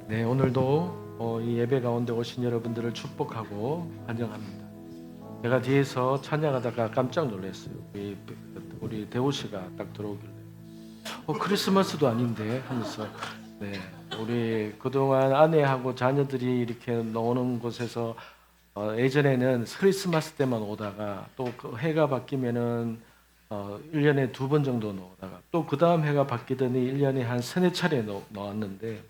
네, 오늘도 이 예배 가운데 오신 여러분들을 축복하고 환영합니다. 제가 뒤에서 찬양하다가 깜짝 놀랐어요. 우리 대호 씨가 딱 들어오길래 크리스마스도 아닌데 하면서 네, 우리 그동안 아내하고 자녀들이 이렇게 노는 곳에서 예전에는 크리스마스 때만 오다가 또 그 해가 바뀌면은 1년에 2번 정도 오다가 또 그 다음 해가 바뀌더니 1년에 한 3-4차례 나왔는데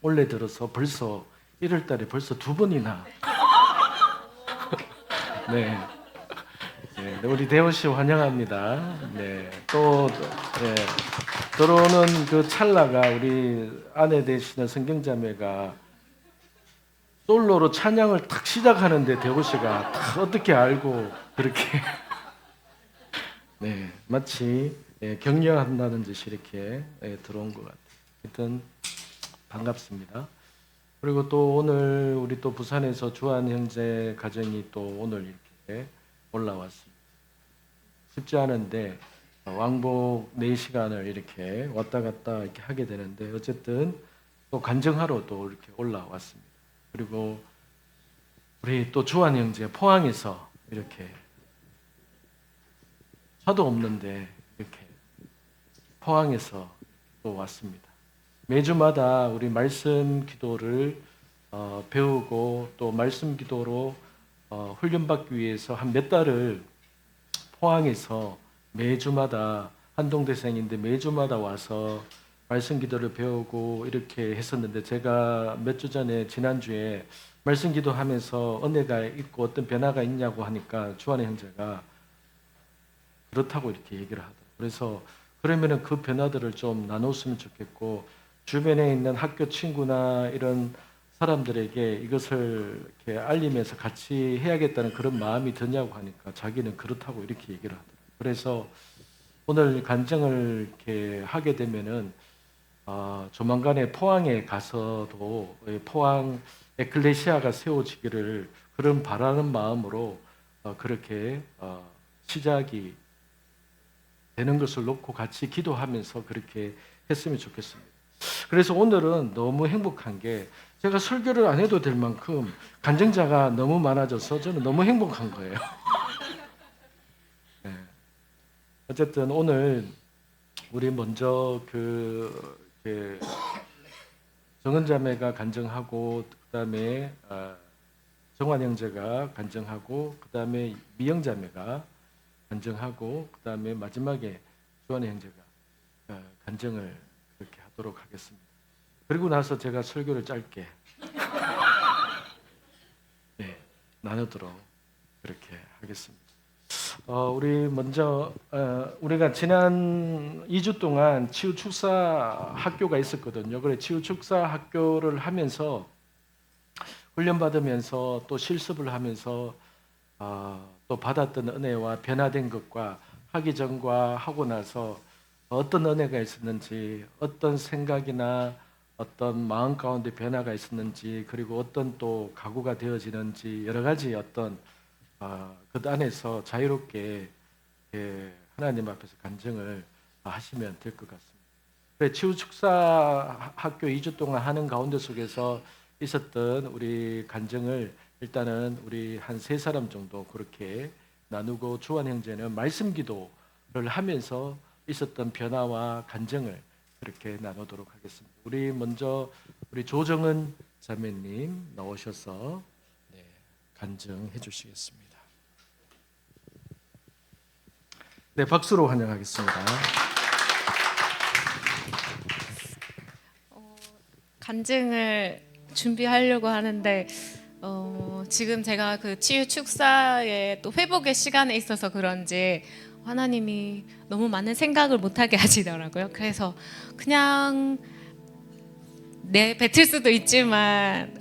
올해 들어서 벌써 1월 달에 벌써 2번이나 네. 네, 우리 대호 씨 환영합니다. 네, 또 네, 들어오는 그 찰나가 우리 아내 되시는 성경자매가 솔로로 찬양을 탁 시작하는데 대호 씨가 탁 어떻게 알고 그렇게 네, 마치 격려한다는 듯이 이렇게 들어온 것 같아요. 하여튼 반갑습니다. 그리고 또 오늘 우리 또 부산에서 주한 형제 가정이 또 오늘 이렇게 올라왔습니다. 쉽지 않은데 왕복 4시간을 이렇게 왔다 갔다 이렇게 하게 되는데 어쨌든 또 간증하러 또 이렇게 올라왔습니다. 그리고 우리 또 주한 형제 포항에서 이렇게 차도 없는데 이렇게 포항에서 또 왔습니다. 매주마다 우리 말씀 기도를 배우고 또 말씀 기도로 훈련받기 위해서 한 몇 달을 포항에서 매주마다 한동대생인데 매주마다 와서 말씀 기도를 배우고 이렇게 했었는데 제가 몇 주 전에 지난주에 말씀 기도하면서 은혜가 있고 어떤 변화가 있냐고 하니까 주한의 형제가 그렇다고 이렇게 얘기를 하더라고요. 그래서 그러면은 그 변화들을 좀 나눴으면 좋겠고 주변에 있는 학교 친구나 이런 사람들에게 이것을 이렇게 알리면서 같이 해야겠다는 그런 마음이 드냐고 하니까 자기는 그렇다고 이렇게 얘기를 하더라고요. 그래서 오늘 간증을 이렇게 하게 되면은 조만간에 포항에 가서도 포항 에클레시아가 세워지기를 그런 바라는 마음으로 그렇게 시작이 되는 것을 놓고 같이 기도하면서 그렇게 했으면 좋겠습니다. 그래서 오늘은 너무 행복한 게 제가 설교를 안 해도 될 만큼 간증자가 너무 많아져서 저는 너무 행복한 거예요. 네. 어쨌든 오늘 우리 먼저 정은자매가 간증하고 그다음에 정환 형제가 간증하고 그다음에 미영자매가 간증하고 그다음에 마지막에 주한 형제가 간증을 그렇게 하도록 하겠습니다. 그리고 나서 제가 설교를 짧게 네, 나누도록 그렇게 하겠습니다. 우리 먼저 우리가 지난 2주 동안 치유 축사 학교가 있었거든요. 그래 치유 축사 학교를 하면서 훈련 받으면서 또 실습을 하면서 또 받았던 은혜와 변화된 것과 하기 전과 하고 나서 어떤 은혜가 있었는지, 어떤 생각이나 어떤 마음 가운데 변화가 있었는지, 그리고 어떤 또 각오가 되어지는지 여러 가지 어떤 그 안에서 자유롭게 하나님 앞에서 간증을 하시면 될 것 같습니다. 그래, 치유축사 학교 2주 동안 하는 가운데 속에서 있었던 우리 간증을 일단은 우리 한 3사람 정도 그렇게 나누고 주한 형제는 말씀 기도를 하면서 있었던 변화와 간증을 그렇게 나누도록 하겠습니다. 우리 먼저 우리 조정은 자매님 나오셔서 간증해 주시겠습니다. 네, 박수로 환영하겠습니다. 간증을 준비하려고 하는데 지금 제가 그 치유 축사의 또 회복의 시간에 있어서 그런지 하나님이 너무 많은 생각을 못하게 하시더라고요. 그래서 그냥 뱉을 수도 있지만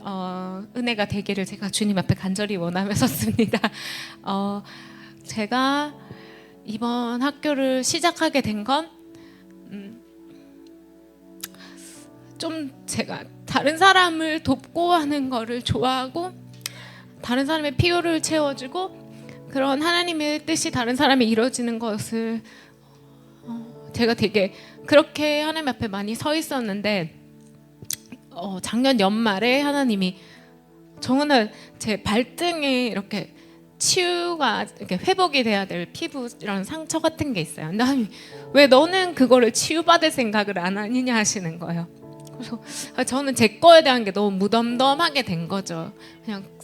은혜가 되기를 제가 주님 앞에 간절히 원하며 섰습니다. 제가 이번 학교를 시작하게 된 건 좀 제가 다른 사람을 돕고 하는 거를 좋아하고 다른 사람의 필요를 채워주고 그런 하나님의 뜻이 다른 사람이 이루어지는 것을 제가 되게 그렇게 하나님 앞에 많이 서 있었는데 작년 연말에 하나님이 정말 제 발등에 이렇게 치유가 이렇게 회복이 돼야 될 피부 이런 상처 같은 게 있어요. 근데 하나님이 왜 너는 그거를 치유받을 생각을 안 하느냐 하시는 거예요. 그래서 저는 제 거에 대한 게 너무 무덤덤하게 된 거죠.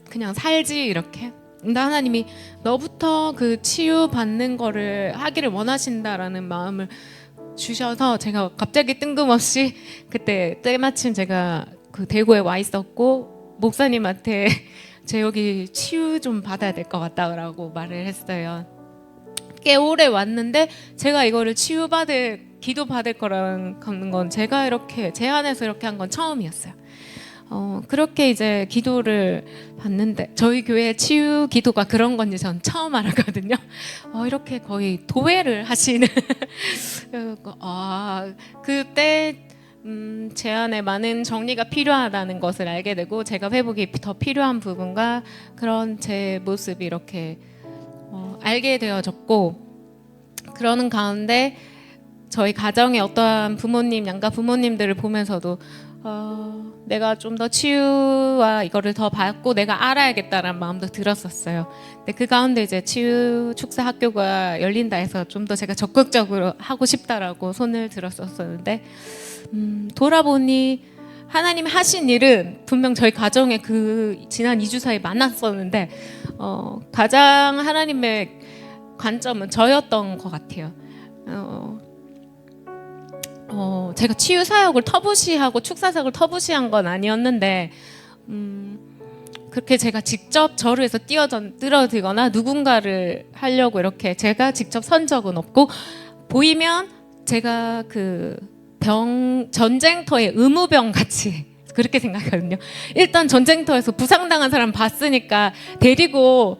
그냥 살지 이렇게. 근데 하나님이 너부터 그 치유 받는 거를 하기를 원하신다라는 마음을 주셔서 제가 갑자기 뜬금없이 그때 때마침 제가 그 대구에 와 있었고 목사님한테 제 여기 치유 좀 받아야 될 것 같다라고 말을 했어요. 꽤 오래 왔는데 제가 이거를 치유받을 기도 받을 거라는 건 제가 이렇게 제안해서 이렇게 한 건 처음이었어요. 그렇게 이제 기도를 받는데 저희 교회 치유 기도가 그런 건지 전 처음 알았거든요. 이렇게 거의 도회를 하시는 그때 제 안에 많은 정리가 필요하다는 것을 알게 되고 제가 회복이 더 필요한 부분과 그런 제 모습이 이렇게 알게 되어졌고 그러는 가운데 저희 가정의 어떠한 부모님, 양가 부모님들을 보면서도 내가 좀 더 치유와 이거를 더 받고 내가 알아야겠다라는 마음도 들었었어요. 근데 그 가운데 이제 치유 축사 학교가 열린다 해서 좀 더 제가 적극적으로 하고 싶다라고 손을 들었었는데 돌아보니 하나님이 하신 일은 분명 저희 가정에 그 지난 2주 사이 많았었는데 가장 하나님의 관점은 저였던 것 같아요. 제가 치유 사역을 터부시하고 축사 사역을 터부시한 건 아니었는데 그렇게 제가 직접 저를 해서 뛰어들거나 누군가를 하려고 이렇게 제가 직접 선 적은 없고 보이면 제가 그 전쟁터의 의무병 같이 그렇게 생각하거든요. 일단 전쟁터에서 부상당한 사람 봤으니까 데리고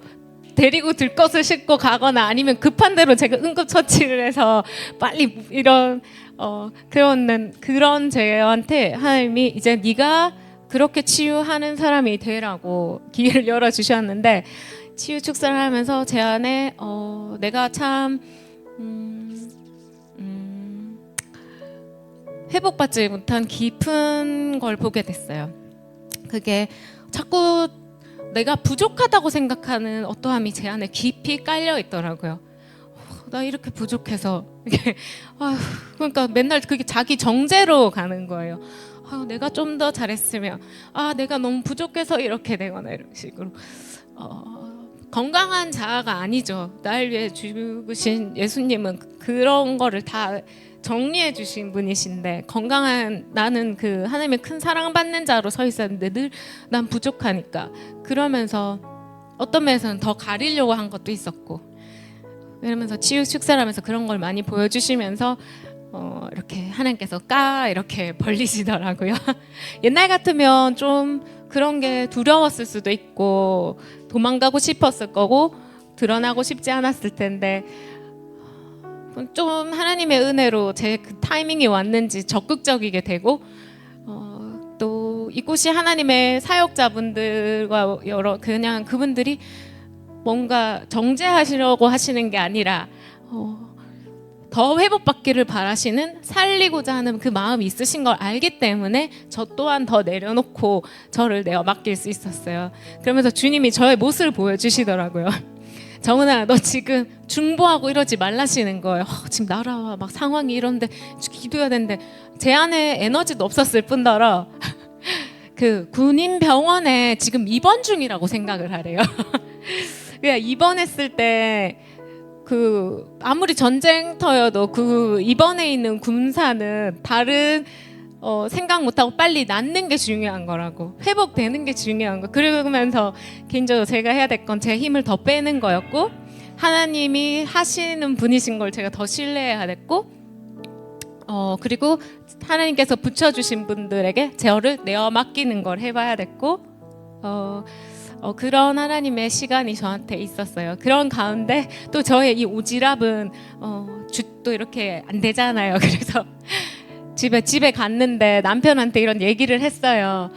들 것을 싣고 가거나 아니면 급한 대로 제가 응급처치를 해서 빨리 이런 그런 제한테 하나님이 이제 네가 그렇게 치유하는 사람이 되라고 기회를 열어주셨는데 치유 축사를 하면서 제 안에 내가 참 회복받지 못한 깊은 걸 보게 됐어요. 그게 자꾸 내가 부족하다고 생각하는 어떠함이 제 안에 깊이 깔려 있더라고요. 나 이렇게 부족해서 이게 그러니까 맨날 그게 자기 정죄로 가는 거예요. 내가 좀 더 잘했으면 내가 너무 부족해서 이렇게 되거나 이런 식으로 건강한 자아가 아니죠. 날 위해 죽으신 예수님은 그런 거를 다 정리해 주신 분이신데 건강한 나는 그 하나님의 큰 사랑받는 자로 서 있었는데 늘 난 부족하니까 그러면서 어떤 면에서는 더 가리려고 한 것도 있었고 이러면서 치유 축사를 하면서 그런 걸 많이 보여주시면서 이렇게 하나님께서 이렇게 벌리시더라고요. 옛날 같으면 좀 그런 게 두려웠을 수도 있고 도망가고 싶었을 거고 드러나고 싶지 않았을 텐데 좀 하나님의 은혜로 제 그 타이밍이 왔는지 적극적이게 되고 또 이곳이 하나님의 사역자분들과 그냥 그분들이 뭔가 정죄하시려고 하시는 게 아니라 더 회복받기를 바라시는 살리고자 하는 그 마음이 있으신 걸 알기 때문에 저 또한 더 내려놓고 저를 내어 맡길 수 있었어요. 그러면서 주님이 저의 모습을 보여주시더라고요. 정은아, 너 지금 중보하고 이러지 말라시는 거예요. 지금 나라 막 상황이 이런데 기도해야 되는데 제 안에 에너지도 없었을 뿐더러 그 군인 병원에 지금 입원 중이라고 생각을 하래요. 그냥 입원했을 때 그 아무리 전쟁터여도 그 입원해 있는 군사는 다른 생각 못하고 빨리 낫는 게 중요한 거라고 회복되는 게 중요한 거. 그러면서 개인적으로 제가 해야 될 건 제 힘을 더 빼는 거였고 하나님이 하시는 분이신 걸 제가 더 신뢰해야 됐고 그리고 하나님께서 붙여주신 분들에게 저를 내어 맡기는 걸 해봐야 됐고 그런 하나님의 시간이 저한테 있었어요. 그런 가운데 또 저의 이 오지랖은 또 이렇게 안 되잖아요. 그래서 집에 갔는데 남편한테 이런 얘기를 했어요.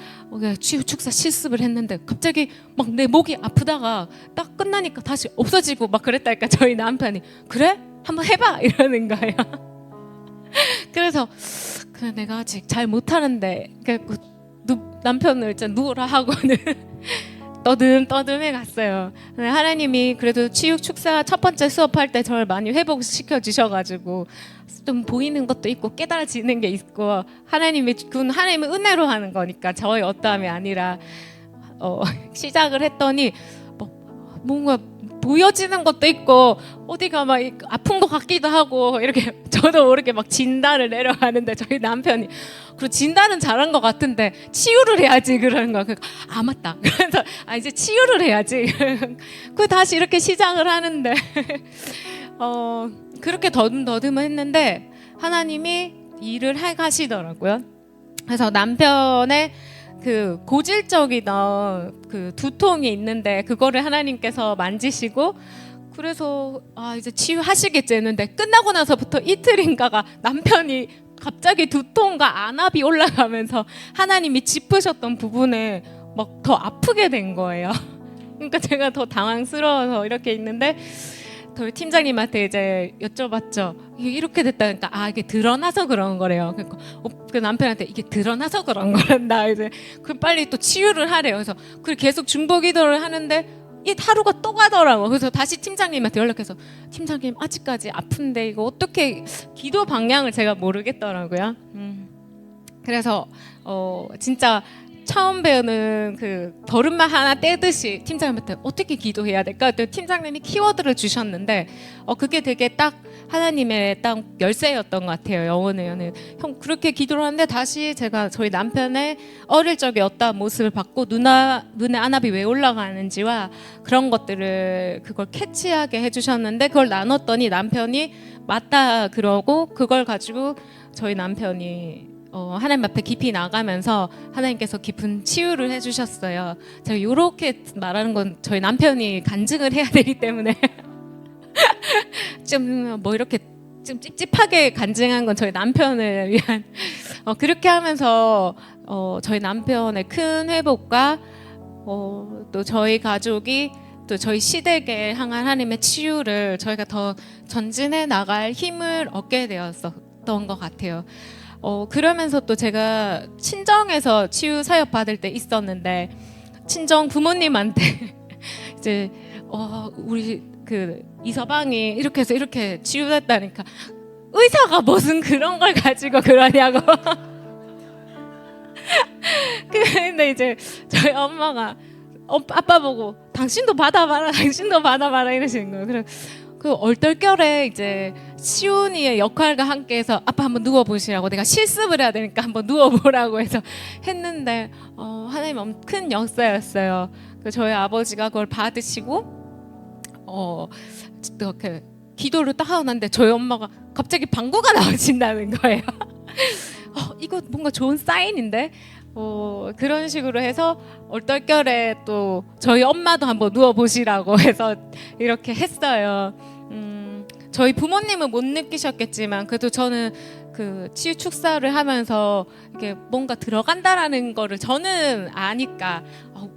치유 축사 실습을 했는데 갑자기 막 내 목이 아프다가 딱 끝나니까 다시 없어지고 막 그랬다니까 저희 남편이 그래? 한번 해봐 이러는 거예요. 그래서 그래 내가 아직 잘 못하는데 남편을 진짜 누우라 하고는 떠듬떠듬해 갔어요. 근데 하나님이 그래도 치유 축사 첫 번째 수업할 때 저를 많이 회복시켜 주셔가지고 좀 보이는 것도 있고 깨달아지는 게 있고 그건 하나님의 은혜로 하는 거니까 저의 어떠함이 아니라 시작을 했더니 뭔가 보여지는 것도 있고 어디가 막 아픈 것 같기도 하고 이렇게 저도 모르게 막 진단을 내려가는데 저희 남편이 그리고 진단은 잘한 것 같은데 치유를 해야지 그러는 거야. 아 맞다. 그래서 이제 치유를 해야지. 그 다시 이렇게 시작을 하는데 그렇게 더듬더듬 했는데 하나님이 일을 해 가시더라고요. 그래서 남편의 그 고질적이던 그 두통이 있는데 그거를 하나님께서 만지시고 그래서 이제 치유하시겠지 했는데 끝나고 나서부터 이틀인가가 남편이 갑자기 두통과 안압이 올라가면서 하나님이 짚으셨던 부분에 막 더 아프게 된 거예요. 그러니까 제가 더 당황스러워서 이렇게 있는데 저희 팀장님한테 이제 여쭤봤죠. 이게 이렇게 됐다니까 이게 드러나서 그런 거래요. 그러니까 그 남편한테 이게 드러나서 그런 거란다. 이제 그 빨리 또 치유를 하래요. 그래서 그 계속 중보기도를 하는데 이 하루가 또 가더라고. 그래서 다시 팀장님한테 연락해서 팀장님 아직까지 아픈데 이거 어떻게 기도 방향을 제가 모르겠더라고요. 그래서 진짜 처음 배우는 그 버릇만 하나 떼듯이 팀장님한테 어떻게 기도해야 될까? 팀장님이 키워드를 주셨는데 그게 되게 딱 하나님의 딱 열쇠였던 것 같아요. 영혼의 연애. 형 그렇게 기도를 하는데 다시 제가 저희 남편의 어릴 적에 어떤 모습을 봤고 눈에 안압이 왜 올라가는지와 그런 것들을 그걸 캐치하게 해주셨는데 그걸 나눴더니 남편이 맞다 그러고 그걸 가지고 저희 남편이 하나님 앞에 깊이 나가면서 하나님께서 깊은 치유를 해주셨어요. 제가 이렇게 말하는 건 저희 남편이 간증을 해야 되기 때문에 좀 뭐 이렇게 좀 찝찝하게 간증한 건 저희 남편을 위한 그렇게 하면서 저희 남편의 큰 회복과 또 저희 가족이 또 저희 시댁에 향한 하나님의 치유를 저희가 더 전진해 나갈 힘을 얻게 되었던 것 같아요. 그러면서 또 제가 친정에서 치유 사역 받을 때 있었는데 친정 부모님한테 이제 우리 그 이서방이 이렇게 해서 이렇게 치유됐다니까 의사가 무슨 그런 걸 가지고 그러냐고. 근데 이제 저희 엄마가 아빠 보고 당신도 받아봐라 이러시는 거예요. 그래 그 얼떨결에 이제 시온이의 역할과 함께해서 아빠 한번 누워보시라고 내가 실습을 해야 되니까 한번 누워보라고 해서 했는데 하나님 큰 역사였어요. 저희 아버지가 그걸 받으시고 이렇게 기도를 딱 하고 났는데 저희 엄마가 갑자기 방구가 나와진다는 거예요. 이거 뭔가 좋은 사인인데 그런 식으로 해서 얼떨결에 또 저희 엄마도 한번 누워보시라고 해서 이렇게 했어요. 저희 부모님은 못 느끼셨겠지만 그래도 저는 그 치유 축사를 하면서 이게 뭔가 들어간다라는 거를 저는 아니까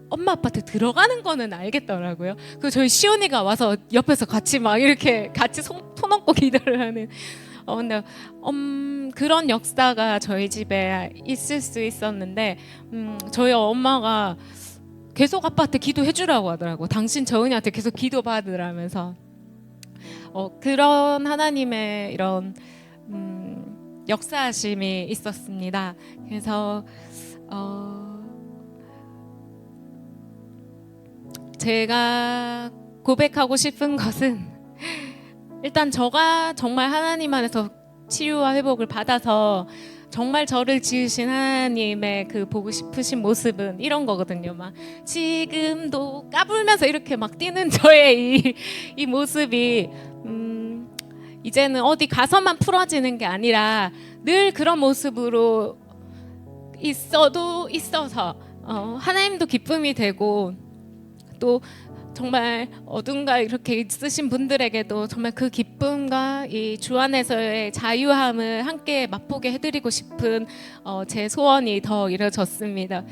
엄마 아빠한테 들어가는 거는 알겠더라고요. 그 저희 시온이가 와서 옆에서 같이 막 이렇게 같이 손 얹고 기도를 하는. 근데 그런 역사가 저희 집에 있을 수 있었는데 저희 엄마가 계속 아빠한테 기도해 주라고 하더라고. 당신 저은이한테 계속 기도 받으라면서 그런 하나님의 이런 역사하심이 있었습니다. 그래서 제가 고백하고 싶은 것은 일단 저가 정말 하나님 안에서 치유와 회복을 받아서 정말 저를 지으신 하나님의 그 보고 싶으신 모습은 이런 거거든요. 막 지금도 까불면서 이렇게 막 뛰는 저의 이 모습이 이제는 어디 가서만 풀어지는 게 아니라 늘 그런 모습으로 있어서 하나님도 기쁨이 되고 또 정말 어딘가 이렇게 있으신 분들에게도 정말 그 기쁨과 이 주 안에서의 자유함을 함께 맛보게 해드리고 싶은 제 소원이 더 이루어졌습니다.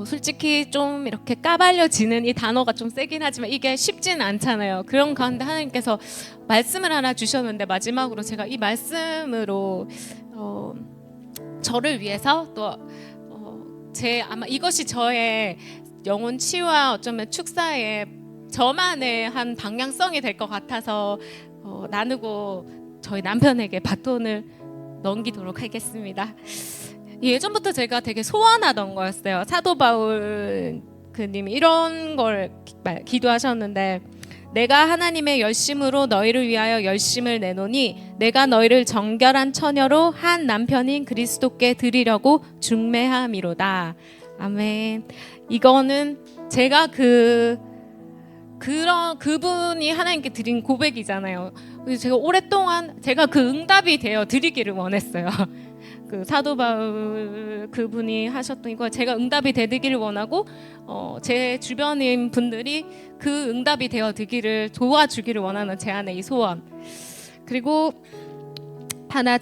솔직히 좀 이렇게 까발려지는 이 단어가 좀 세긴 하지만 이게 쉽진 않잖아요. 그런 가운데 하나님께서 말씀을 하나 주셨는데 마지막으로 제가 이 말씀으로 저를 위해서 또 제 아마 이것이 저의 영혼 치유와 어쩌면 축사의 저만의 한 방향성이 될 것 같아서 나누고 저희 남편에게 바톤을 넘기도록 하겠습니다. 예전부터 제가 되게 소원하던 거였어요. 사도 바울 그님이 이런 걸 기도하셨는데, 내가 하나님의 열심으로 너희를 위하여 열심을 내노니 내가 너희를 정결한 처녀로 한 남편인 그리스도께 드리려고 중매함이로다. 아멘. 이거는 제가 그분이 하나님께 드린 고백이잖아요. 그래서 제가 오랫동안 제가 그 응답이 되어 드리기를 원했어요. 그 사도 바울 그분이 하셨던 이거 제가 응답이 되기를 원하고, 제 주변인 분들이 그 응답이 되어 되기를 도와주기를 원하는 제 안의 이 소원. 그리고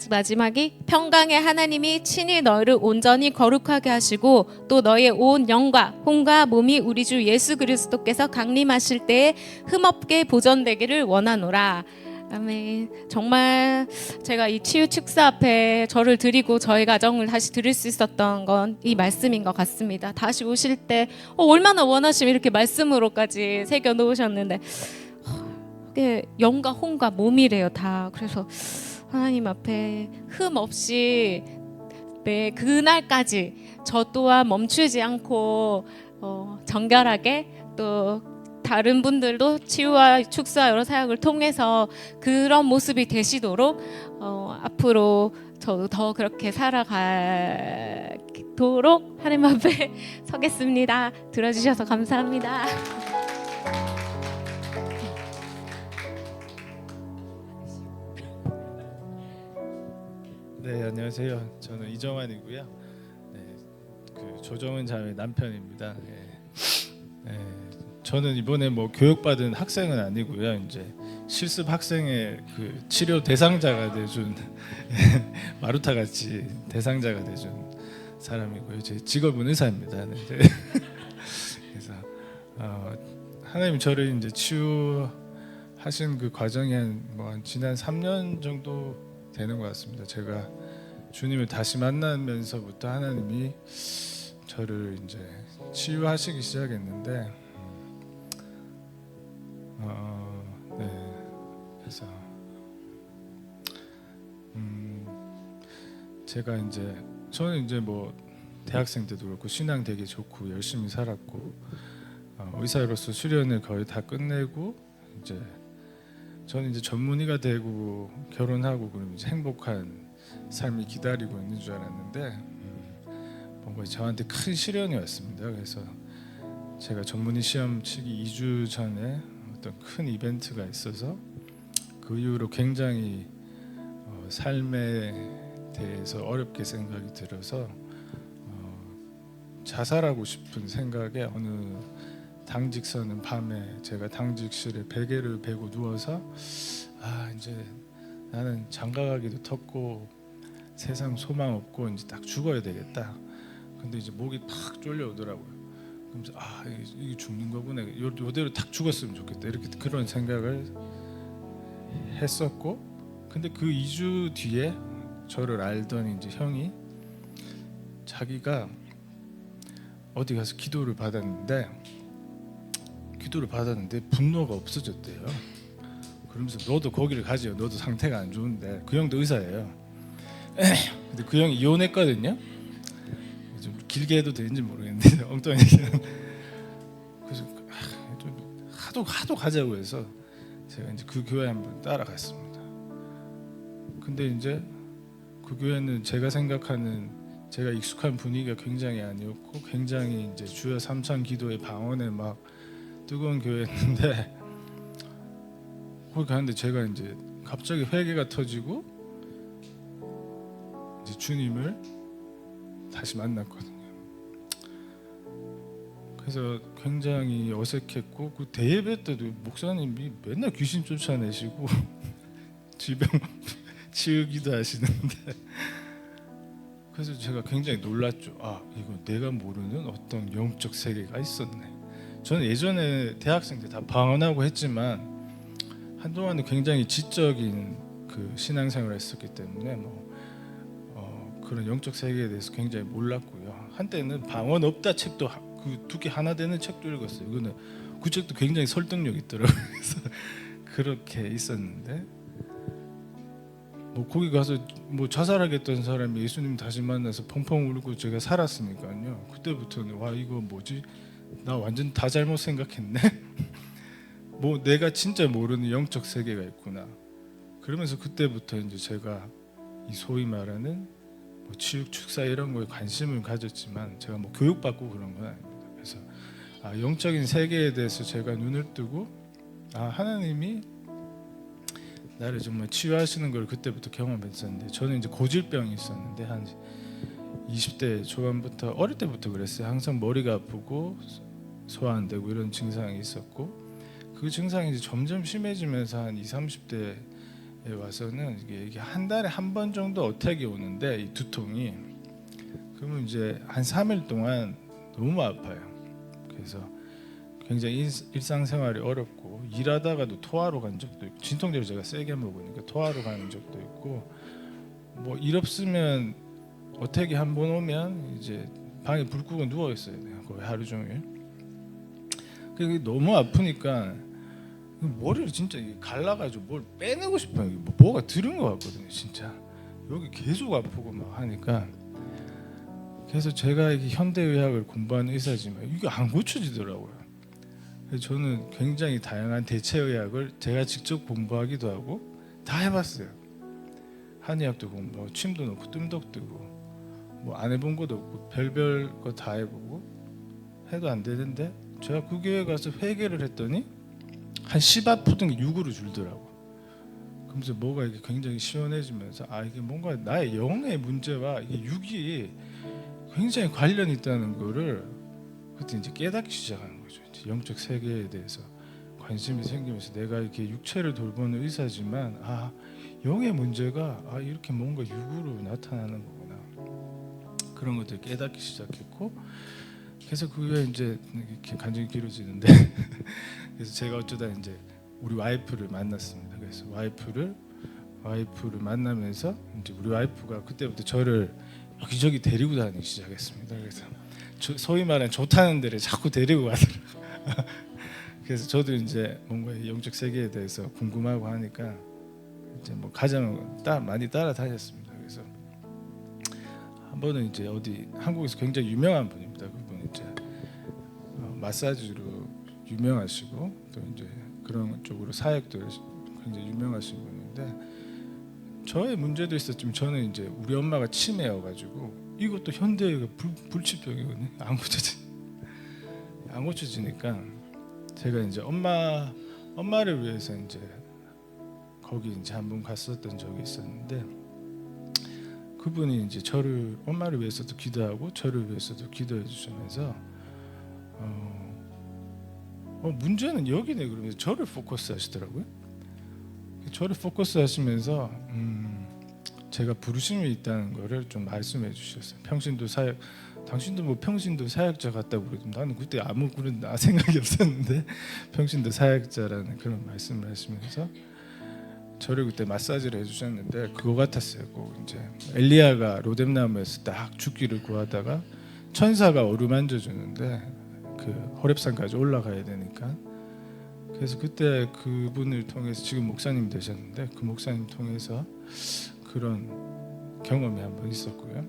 마지막이 평강의 하나님이 친히 너희를 온전히 거룩하게 하시고 또 너희의 온 영과 혼과 몸이 우리 주 예수 그리스도께서 강림하실 때에 흠없게 보존되기를 원하노라. 아멘. 정말 제가 이 치유 축사 앞에 저를 드리고 저희 가정을 다시 드릴 수 있었던 건 이 말씀인 것 같습니다. 다시 오실 때 얼마나 원하시면 이렇게 말씀으로까지 새겨 놓으셨는데, 이게 영과 혼과 몸이래요 다. 그래서 하나님 앞에 흠 없이 내 그날까지 저 또한 멈추지 않고 정결하게, 또 다른 분들도 치유와 축사 여러 사역을 통해서 그런 모습이 되시도록 앞으로 저도 더 그렇게 살아가도록 하나님 앞에 서겠습니다. 들어주셔서 감사합니다. 네, 안녕하세요. 저는 이정환이고요. 네, 그 조정은 자매 남편입니다. 네, 저는 이번에 뭐 교육받은 학생은 아니고요. 이제 실습 학생의 그 치료 대상자가 돼준 마루타 같이 대상자가 돼준 사람이고요. 제 직업은 의사입니다. 네, 그래서 하나님 저를 이제 치유하신 그 과정이 한 지난 3년 정도 되는 것 같습니다. 제가 주님을 다시 만나면서부터 하나님이 저를 이제 치유하시기 시작했는데, 네, 그래서 제가 이제 저는 이제 뭐 대학생 때도 그렇고 신앙 되게 좋고 열심히 살았고, 의사로서 수련을 거의 다 끝내고 이제 저는 이제 전문의가 되고 결혼하고 그러면 이제 행복한 삶이 기다리고 있는 줄 알았는데, 뭔가 저한테 큰 시련이 왔습니다. 그래서 제가 전문의 시험 치기 2주 전에 어떤 큰 이벤트가 있어서 그 이후로 굉장히 삶에 대해서 어렵게 생각이 들어서 자살하고 싶은 생각에 어느 당직서는 밤에 제가 당직실에 베개를 베고 누워서 이제 나는 장가가기도 tos고 세상 소망 없고 이제 딱 죽어야 되겠다. 근데 이제 목이 팍 졸려오더라고요. 그러면서 이게 죽는 거구나. 요대로 딱 죽었으면 좋겠다. 이렇게 그런 생각을 했었고, 근데 그 2주 뒤에 저를 알던 이제 형이 자기가 어디 가서 기도를 받았는데 분노가 없어졌대요. 그러면서 너도 거기를 가지요. 너도 상태가 안 좋은데. 그 형도 의사예요. 근데 그 형이 이혼했거든요. 좀 길게 해도 되는지 모르겠는데 엉뚱한 얘기는. 그래서 좀 하도 가자고 해서 제가 이제 그 교회 한번 따라갔습니다. 근데 이제 그 교회는 제가 생각하는 제가 익숙한 분위기가 굉장히 아니었고, 굉장히 이제 주여 삼천 기도의 방언에 막 뜨거운 교회였는데, 거기 가는데 제가 이제 갑자기 회개가 터지고 이제 주님을 다시 만났거든요. 그래서 굉장히 어색했고, 그 대예배 때도 목사님이 맨날 귀신 쫓아내시고 질병 치유기도 하시는데, 그래서 제가 굉장히 놀랐죠. 이거 내가 모르는 어떤 영적 세계가 있었네. 저는 예전에 대학생 때 다 방언하고 했지만 한동안은 굉장히 지적인 그 신앙생활을 했었기 때문에 그런 영적 세계에 대해서 굉장히 몰랐고요. 한때는 방언 없다 책도 그 두 개 하나 되는 책도 읽었어요. 그 책도 굉장히 설득력 있더라고요. 그래서 그렇게 있었는데 뭐 거기 가서 뭐 자살하겠다는 사람이 예수님 다시 만나서 펑펑 울고 제가 살았으니까요. 그때부터는 와 이거 뭐지? 나 완전 다 잘못 생각했네. 뭐 내가 진짜 모르는 영적 세계가 있구나. 그러면서 그때부터 이제 제가 이 소위 말하는 뭐 치육 축사 이런 거에 관심을 가졌지만 제가 뭐 교육받고 그런 건 아닙니다. 그래서 영적인 세계에 대해서 제가 눈을 뜨고 하나님이 나를 정말 치유하시는 걸 그때부터 경험했었는데 저는 이제 고질병이 있었는데 한 20대 초반부터 어릴 때부터 그랬어요. 항상 머리가 아프고 소화 안 되고 이런 증상이 있었고 그 증상이 이제 점점 심해지면서 한 20, 30대에 와서는 이게 한 달에 한 번 정도 어택이 오는데 이 두통이 그러면 이제 한 3일 동안 너무 아파요. 그래서 굉장히 일상생활이 어렵고 일하다가도 토하러 간 적도 있고 진통제를 제가 세게 먹으니까 토하러 가는 적도 있고 뭐 일 없으면 어택이 한 번 오면 이제 방에 불 끄고 누워 있어요. 거의 하루 종일. 그게 너무 아프니까 머리를 진짜 갈라가지고 뭘 빼내고 싶어요. 뭐가 들은 것 같거든요. 진짜 여기 계속 아프고 막 하니까 그래서 제가 이게 현대의학을 공부하는 의사지만 이게 안 고쳐지더라고요. 그래서 저는 굉장히 다양한 대체의학을 제가 직접 공부하기도 하고 다 해봤어요. 한의학도 공부하고 침도 넣고 뜸도 뜨고 뭐 안 해본 것도 없고 별별 거 다 해보고 해도 안 되는데 제가 그 교회 가서 회개를 했더니 한 10 아프던 게 6으로 줄더라고. 그러면서 뭐가 이게 굉장히 시원해지면서 이게 뭔가 나의 영의 문제와 이게 6이 굉장히 관련이 있다는 거를 그때 이제 깨닫기 시작하는 거죠. 이제 영적 세계에 대해서 관심이 생기면서 내가 이렇게 육체를 돌보는 의사지만 영의 문제가 이렇게 뭔가 6으로 나타나는 거구나. 그런 것들 깨닫기 시작했고 그래서 그 후에 이제 이렇게 간증이 길어지는데 그래서 제가 어쩌다 이제 우리 와이프를 만났습니다. 그래서 와이프를 만나면서 이제 우리 와이프가 그때부터 저를 여기저기 데리고 다니기 시작했습니다. 그래서 소위 말하는 좋다는 데를 자꾸 데리고 가더라고요. 그래서 저도 이제 뭔가 영적 세계에 대해서 궁금하고 하니까 이제 뭐 가자면 많이 따라다녔습니다. 그래서 한 번은 이제 어디 한국에서 굉장히 유명한 분입니다. 그분 이제 마사지로 유명하시고 또 이제 그런 쪽으로 사역도 굉장히 유명하신 분인데 저의 문제도 있었지만 저는 이제 우리 엄마가 치매여가지고 이것도 현대의가 불치병이거든요. 안 고쳐지니까 제가 이제 엄마를 위해서 이제 거기 이제 한 번 갔었던 적이 있었는데 그분이 이제 저를 엄마를 위해서도 기도하고 저를 위해서도 기도해 주시면서 문제는 여기네 그러면서 저를 포커스 하시더라고요. 저를 포커스 하시면서 제가 부르심이 있다는 거를 좀 말씀해 주셨어요. 당신도 뭐 평신도 사역자 같다고 그러던데 나는 그때 아무 그런 생각이 없었는데 평신도 사역자라는 그런 말씀을 하시면서 저를 그때 마사지를 해주셨는데 그거 같았어요. 꼭 이제 엘리야가 로뎀나무에서 딱 죽기를 구하다가 천사가 어루만져 주는데 그 호렙산까지 올라가야 되니까 그래서 그때 그분을 통해서 지금 목사님 되셨는데 그 목사님 통해서 그런 경험이 한번 있었고요.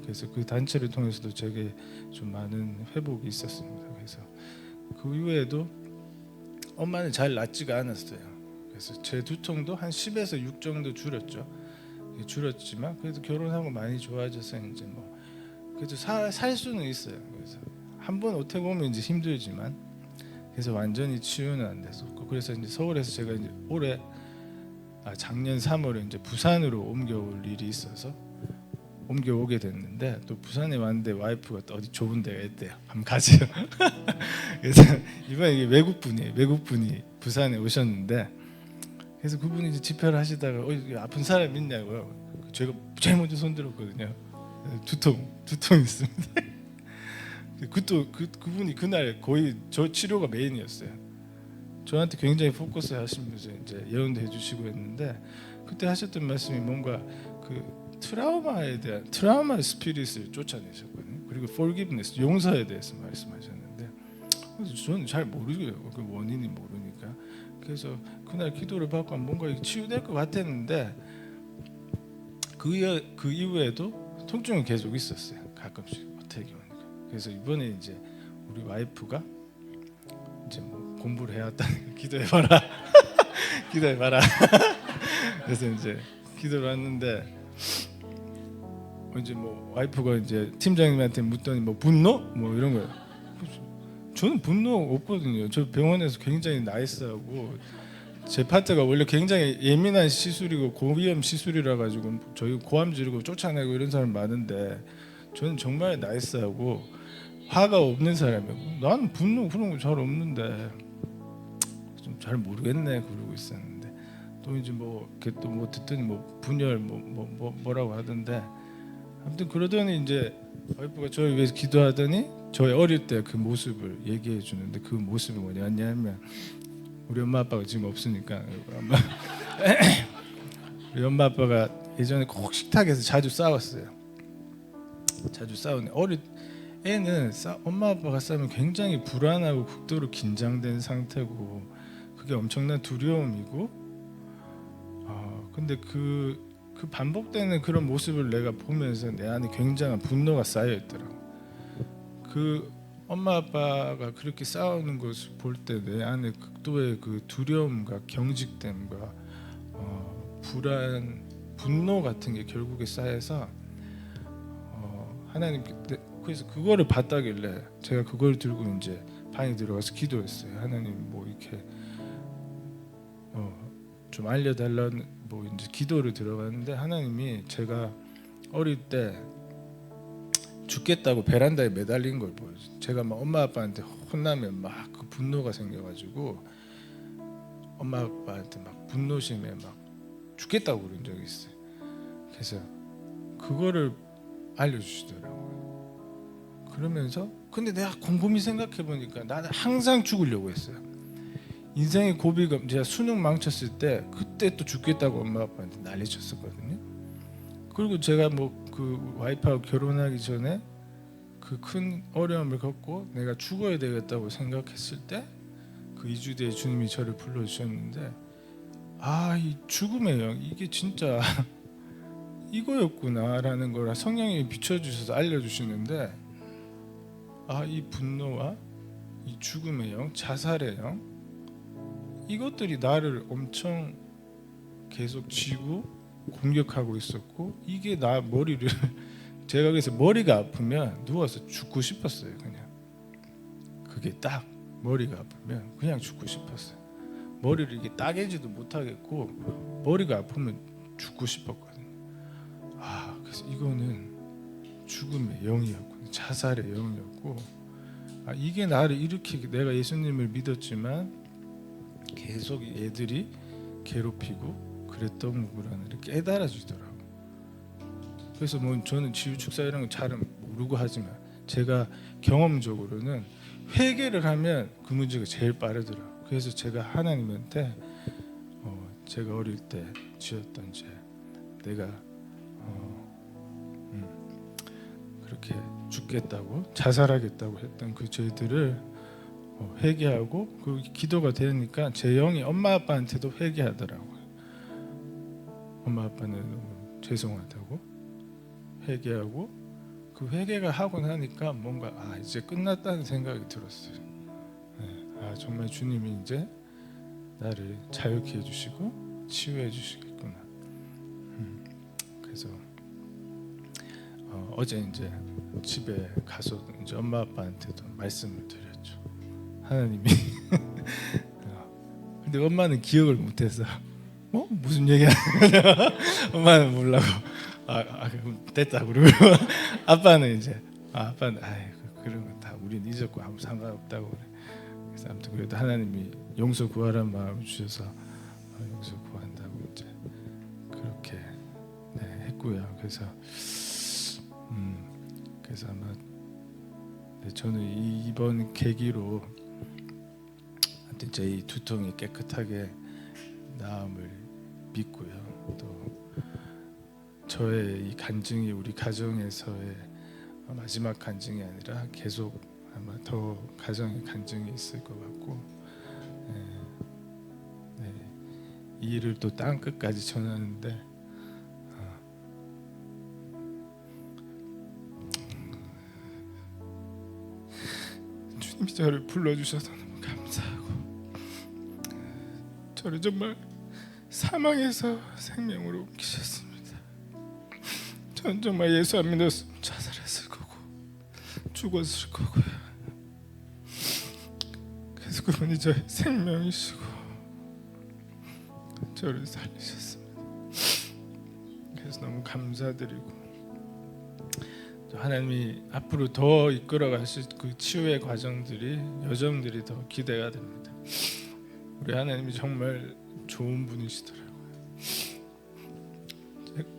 그래서 그 단체를 통해서도 제게 좀 많은 회복이 있었습니다. 그래서 그 이후에도 엄마는 잘 낫지가 않았어요. 그래서 제 두통도 한 10에서 6 정도 줄었지만 그래도 결혼하고 많이 좋아져서 이제 뭐 그래도 살 수는 있어요. 그래서 한번 어떻게 보면 이제 힘들지만 그래서 완전히 치유는 안 됐었고 그래서 이제 서울에서 제가 이제 작년 3월에 이제 부산으로 옮겨올 일이 있어서 옮겨오게 됐는데 또 부산에 왔는데 와이프가 또 어디 좋은 데가 있대요. 한번 가세요. 그래서 이번에 이게 외국분이 부산에 오셨는데 그래서 그분이 이제 집회를 하시다가 아픈 사람 있냐고요. 제가 제일 먼저 손 들었거든요. 두통 있습니다. 그분이 그날 거의 저 치료가 메인이었어요. 저한테 굉장히 포커스 하시면서 이제 예언도 해주시고 했는데 그때 하셨던 말씀이 뭔가 그 트라우마에 대한 트라우마 스피릿을 쫓아내셨거든요. 그리고 forgiveness 용서에 대해서 말씀하셨는데 그래서 저는 잘 모르겠어요. 그 원인이 모르니까. 그래서 그날 기도를 받고 뭔가 치유될 것 같았는데 그 이후에도 통증은 계속 있었어요. 가끔씩 어떻게 오니까. 그래서 이번에 이제 우리 와이프가 이제 뭐 공부를 해왔다니까 기도해봐라. 기도해봐라. 그래서 이제 기도를 했는데 이제 뭐 와이프가 이제 팀장님한테 묻더니 뭐 분노? 뭐 이런 거예요. 저는 분노 없거든요. 저 병원에서 굉장히 나이스하고 제 파트가 원래 굉장히 예민한 시술이고 고위험 시술이라 가지고 저희 고함 지르고 쫓아내고 이런 사람 많은데 저는 정말 나이스하고 화가 없는 사람이고 나는 분노 그런 거 잘 없는데 좀 잘 모르겠네 그러고 있었는데 또 이제 뭐 이렇게 또 뭐 듣더니 뭐 분열 뭐라고 하던데 아무튼 그러더니 이제 와이프가 저희 위해서 기도하더니 저희 어릴 때 그 모습을 얘기해 주는데 그 모습이 뭐냐면 우리 엄마 아빠가 지금 없으니까 우리 엄마 아빠가 예전에 꼭 식탁에서 자주 싸웠어요. 자주 싸우는 어릴 애는 엄마 아빠가 싸우면 굉장히 불안하고 극도로 긴장된 상태고 그게 엄청난 두려움이고 근데 그 반복되는 그런 모습을 내가 보면서 내 안에 굉장한 분노가 쌓여 있더라고. 그 엄마 아빠가 그렇게 싸우는 것을 볼 때 내 안에 극도의 그 두려움과 경직됨과 불안, 분노 같은 게 결국에 쌓여서 하나님 그래서 그거를 봤다길래 제가 그걸 들고 이제 방에 들어가서 기도했어요. 하나님 뭐 이렇게 좀 알려달라는 뭐 이제 기도를 들어갔는데 하나님이 제가 어릴 때 죽겠다고 베란다에 매달린 걸 보여줘. 제가 막 엄마 아빠한테 혼나면 막 그 분노가 생겨가지고 엄마 아빠한테 막 분노심에 막 죽겠다고 그런 적이 있어요. 그래서 그거를 알려주시더라고요. 그러면서 근데 내가 곰곰이 생각해 보니까 나는 항상 죽으려고 했어요. 인생의 고비가 제가 수능 망쳤을 때 그때 또 죽겠다고 엄마 아빠한테 난리쳤었거든요. 그리고 제가 뭐 그 와이프하고 결혼하기 전에 그 큰 어려움을 겪고 내가 죽어야 되겠다고 생각했을 때 그 2주 뒤에 주님이 저를 불러주셨는데 이 죽음의 영 이게 진짜 이거였구나라는 걸 성령이 비춰주셔서 알려주시는데 이 분노와 이 죽음의 영, 자살의 영 이것들이 나를 엄청 계속 쥐고 공격하고 있었고 이게 나 머리를 제가 그래서 머리가 아프면 누워서 죽고 싶었어요. 그냥 그게 딱 머리가 아프면 그냥 죽고 싶었어요. 머리를 이렇게 따개지도 못하겠고 머리가 아프면 죽고 싶었거든요. 그래서 이거는 죽음의 영이었고 자살의 영이었고 이게 나를 일으키게 내가 예수님을 믿었지만 계속 애들이 괴롭히고 그랬던 거라는 깨달아 주더라고. 그래서 뭐 저는 치유 축사 이런 거 잘은 모르고 하지만 제가 경험적으로는 회개를 하면 그 문제가 제일 빠르더라고. 그래서 제가 하나님한테 제가 어릴 때 지었던 죄, 내가 그렇게 죽겠다고 자살하겠다고 했던 그 죄들을 회개하고 그 기도가 되니까 제 영이 엄마 아빠한테도 회개하더라고요. 엄마 아빠는 너무 죄송하다고 회개하고 그 회개가 하고 나니까 뭔가 이제 끝났다는 생각이 들었어요. 정말 주님이 이제 나를 자유케 해주시고 치유해 주시겠구나. 그래서 어제 이제 집에 가서 이제 엄마 아빠한테도 말씀을 드렸죠. 하나님이 근데 엄마는 기억을 못해서 무슨 얘기하는 거냐 엄마는 몰라고 그럼 됐다 그러고 아빠는 이제 아빠는 그런 거 다 우린 잊었고 아무 상관없다고 그래. 그래서 아무튼 그래도 하나님이 용서 구하라는 마음을 주셔서 용서 구한다고 이제 그렇게 했고요. 그래서 그래서 아마 저는 이번 계기로 하여튼 제 두통이 깨끗하게 나음을 믿고요. 또 저의 이 간증이 우리 가정에서의 마지막 간증이 아니라 계속 아마 더 가정의 간증이 있을 것 같고, 네, 이 일을 또 땅 끝까지 전하는데 주님이 저를 불러주셔서 너무 감사하고, 저를 정말 사망에서 생명으로 옮기셨습니다. 전 정말 예수 안 믿었으면 자살했을 거고 죽었을 거고요. 그래서 그분이 저의 생명이시고 저를 살리셨습니다. 그래서 너무 감사드리고, 하나님이 앞으로 더 이끌어 가실 그 치유의 과정들이, 여정들이 더 기대가 됩니다. 우리 하나님이 정말 좋은 분이시더라고요.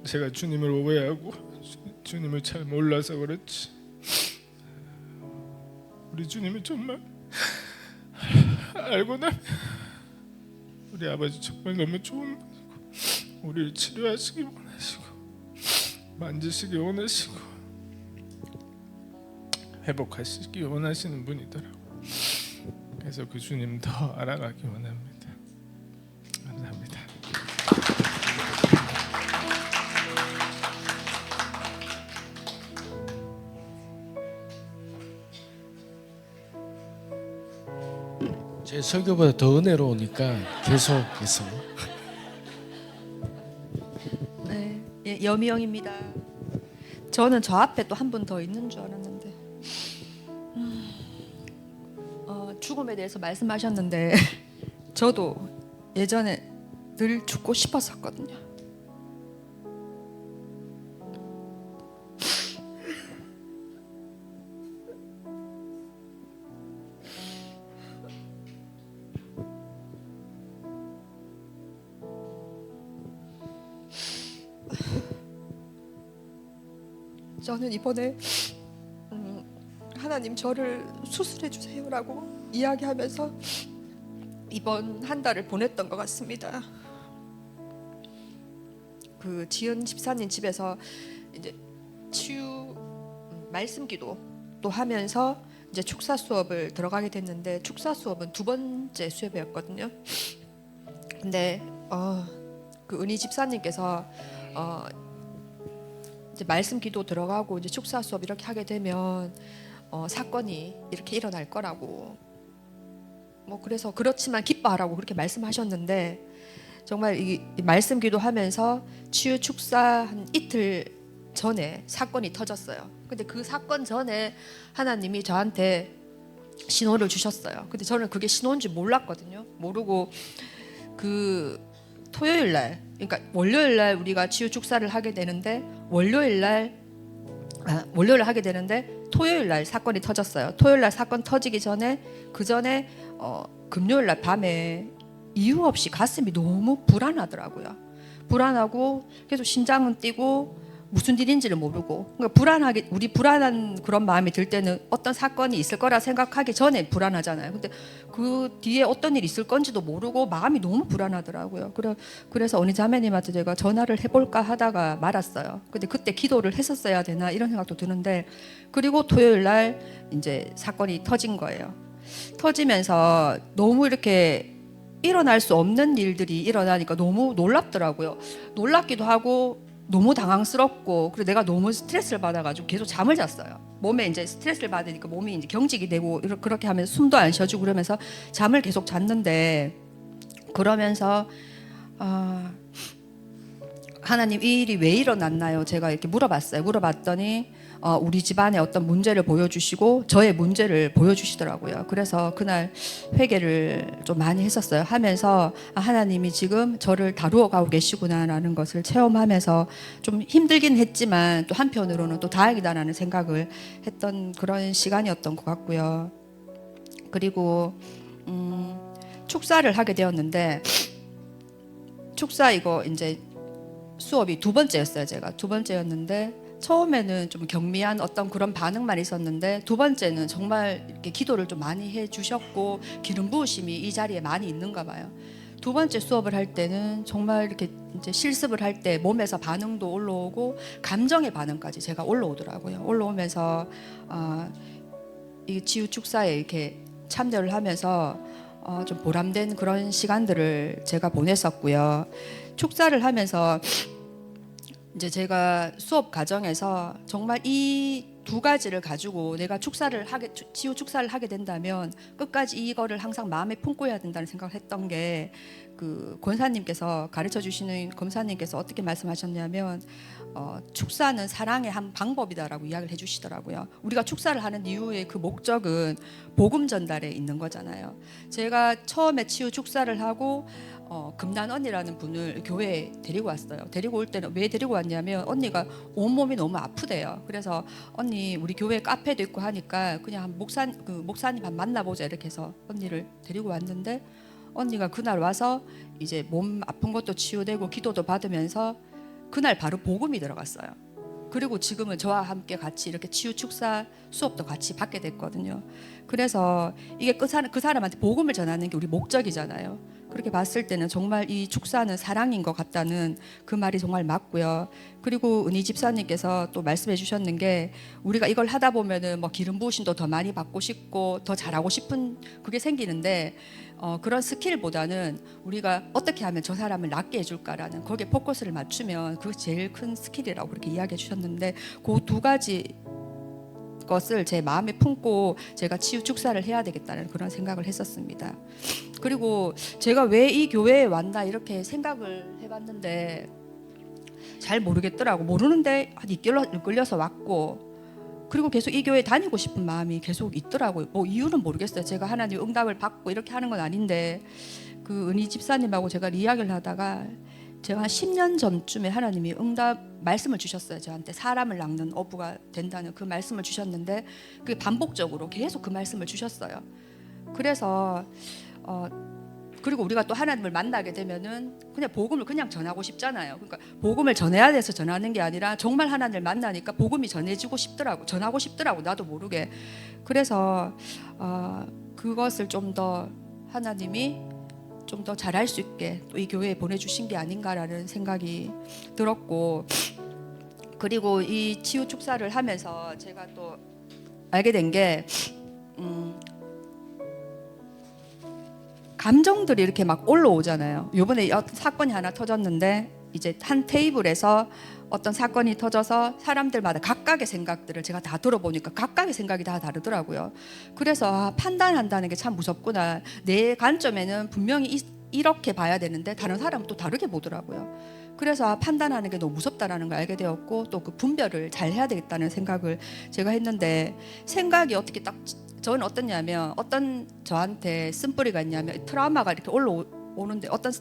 제가 주님을 오해하고 주님을 잘 몰라서 그렇지, 우리 주님은 정말 알고 나면 우리 아버지 정말 너무 좋은 분이고, 우리를 치료하시기 원하시고 만지시기 원하시고 회복하시기 원하시는 분이더라고요. 그래서 그 주님 더 알아가기 원합니다. 감사합니다. 제 설교보다 더 은혜로우니까 계속해서. 네, 예, 여미영입니다. 저는 저 앞에 또 한 분 더 있는 줄 알았는데, 죽음에 대해서 말씀하셨는데 저도 예전에 늘 죽고 싶었었거든요. 저는 이번에 하나님 저를 수술해 주세요라고 이야기하면서 이번 한 달을 보냈던 것 같습니다. 그 지은 집사님 집에서 이제 치유 말씀 기도 또 하면서 이제 축사 수업을 들어가게 됐는데, 축사 수업은 두 번째 수업이었거든요. 근데 그 은희 집사님께서 이제 말씀 기도 들어가고 이제 축사 수업 이렇게 하게 되면 사건이 이렇게 일어날 거라고, 뭐 그래서 그렇지만 기뻐하라고 그렇게 말씀하셨는데, 정말 이 말씀 기도하면서 치유 축사 한 이틀 전에 사건이 터졌어요. 근데 그 사건 전에 하나님이 저한테 신호를 주셨어요. 근데 저는 그게 신호인 줄 몰랐거든요. 모르고 그 토요일 날, 그러니까 월요일 날 우리가 치유 축사를 하게 되는데, 월요일 날 하게 되는데 토요일 날 사건이 터졌어요. 토요일 날 사건 터지기 전에, 그 전에 금요일 날 밤에 이유 없이 가슴이 너무 불안하더라고요. 불안하고 계속 심장은 뛰고 무슨 일인지를 모르고, 그러니까 불안하게, 우리 불안한 그런 마음이 들 때는 어떤 사건이 있을 거라 생각하기 전에 불안하잖아요. 근데 그 뒤에 어떤 일이 있을 건지도 모르고 마음이 너무 불안하더라고요. 그래서 언니 자매님한테 제가 전화를 해볼까 하다가 말았어요. 근데 그때 기도를 했었어야 되나 이런 생각도 드는데, 그리고 토요일 날 이제 사건이 터진 거예요. 터지면서 너무 이렇게 일어날 수 없는 일들이 일어나니까 너무 놀랍더라고요. 놀랍기도 하고 너무 당황스럽고, 그리고 내가 너무 스트레스를 받아가지고 계속 잠을 잤어요. 몸에 이제 스트레스를 받으니까 몸이 이제 경직이 되고 그렇게 하면서 숨도 안 쉬어주고 그러면서 잠을 계속 잤는데, 그러면서 하나님 이 일이 왜 일어났나요? 제가 이렇게 물어봤어요. 물어봤더니 우리 집안에 어떤 문제를 보여주시고 저의 문제를 보여주시더라고요. 그래서 그날 회개를 좀 많이 했었어요. 하면서 하나님이 지금 저를 다루어 가고 계시구나라는 것을 체험하면서 좀 힘들긴 했지만 또 한편으로는 또 다행이다라는 생각을 했던 그런 시간이었던 것 같고요. 그리고 축사를 하게 되었는데, 축사 이거 이제 수업이 두 번째였어요. 제가 두 번째였는데, 처음에는 좀 경미한 어떤 그런 반응만 있었는데, 두 번째는 정말 이렇게 기도를 좀 많이 해주셨고 기름 부으심이 이 자리에 많이 있는가 봐요. 두 번째 수업을 할 때는 정말 이렇게 이제 실습을 할 때 몸에서 반응도 올라오고 감정의 반응까지 제가 올라오더라고요. 올라오면서 이 치유 축사에 이렇게 참여를 하면서 좀 보람된 그런 시간들을 제가 보냈었고요. 축사를 하면서 이제 제가 수업 과정에서 정말 이 두 가지를 가지고 내가 치유 축사를 하게 된다면 끝까지 이거를 항상 마음에 품고 해야 된다는 생각을 했던 게 그 권사님께서 가르쳐 주시는 검사님께서 어떻게 말씀하셨냐면 축사는 사랑의 한 방법이다라고 이야기를 해주시더라고요. 우리가 축사를 하는 이유의 그 목적은 복음 전달에 있는 거잖아요. 제가 처음에 치유 축사를 하고 금난 언니라는 분을 교회에 데리고 왔어요. 데리고 올 때는 왜 데리고 왔냐면 언니가 온몸이 너무 아프대요. 그래서 언니 우리 교회 카페도 있고 하니까 그냥 목사님 한 만나보자 이렇게 해서 언니를 데리고 왔는데 언니가 그날 와서 이제 몸 아픈 것도 치유되고 기도도 받으면서 그날 바로 복음이 들어갔어요. 그리고 지금은 저와 함께 같이 이렇게 치유 축사 수업도 같이 받게 됐거든요. 그래서 이게 그 사람한테 복음을 전하는 게 우리 목적이잖아요. 그렇게 봤을 때는 정말 이 축사는 사랑인 것 같다는 그 말이 정말 맞고요. 그리고 은희 집사님께서 또 말씀해 주셨는 게 우리가 이걸 하다 보면은 뭐 기름 부으심도 더 많이 받고 싶고 더 잘하고 싶은 그게 생기는데 그런 스킬보다는 우리가 어떻게 하면 저 사람을 낫게 해줄까라는 거기에 포커스를 맞추면 그게 제일 큰 스킬이라고 그렇게 이야기해 주셨는데 그 두 가지 것을 제 마음에 품고 제가 치유 축사를 해야 되겠다는 그런 생각을 했었습니다. 그리고 제가 왜 이 교회에 왔나 이렇게 생각을 해봤는데 잘 모르겠더라고. 모르는데 이끌려서 왔고 그리고 계속 이 교회에 다니고 싶은 마음이 계속 있더라고요. 뭐 이유는 모르겠어요. 제가 하나님 응답을 받고 이렇게 하는 건 아닌데 그 은희 집사님하고 제가 이야기를 하다가 제가 한 10년 전쯤에 하나님이 응답 말씀을 주셨어요. 저한테 사람을 낚는 어부가 된다는 그 말씀을 주셨는데 그게 반복적으로 계속 그 말씀을 주셨어요. 그래서 그리고 우리가 또 하나님을 만나게 되면은 그냥 복음을 그냥 전하고 싶잖아요. 그러니까 복음을 전해야 돼서 전하는 게 아니라 정말 하나님을 만나니까 복음이 전해지고 싶더라고, 전하고 싶더라고 나도 모르게. 그래서 그것을 좀 더 하나님이 좀 더 잘할 수 있게 또 이 교회에 보내주신 게 아닌가라는 생각이 들었고, 그리고 이 치유 축사를 하면서 제가 또 알게 된 게 감정들이 이렇게 막 올라오잖아요. 이번에 어떤 사건이 하나 터졌는데 이제 한 테이블에서 어떤 사건이 터져서 사람들마다 각각의 생각들을 제가 다 들어보니까 각각의 생각이 다 다르더라고요. 그래서 판단한다는 게 참 무섭구나. 내 관점에는 분명히 이렇게 봐야 되는데 다른 사람은 또 다르게 보더라고요. 그래서 판단하는 게 너무 무섭다라는 걸 알게 되었고 또 그 분별을 잘 해야 되겠다는 생각을 제가 했는데, 생각이 어떻게 딱 저는 어떠냐면 어떤 저한테 쓴뿌리가 있냐면 트라우마가 이렇게 올라오는데 어떤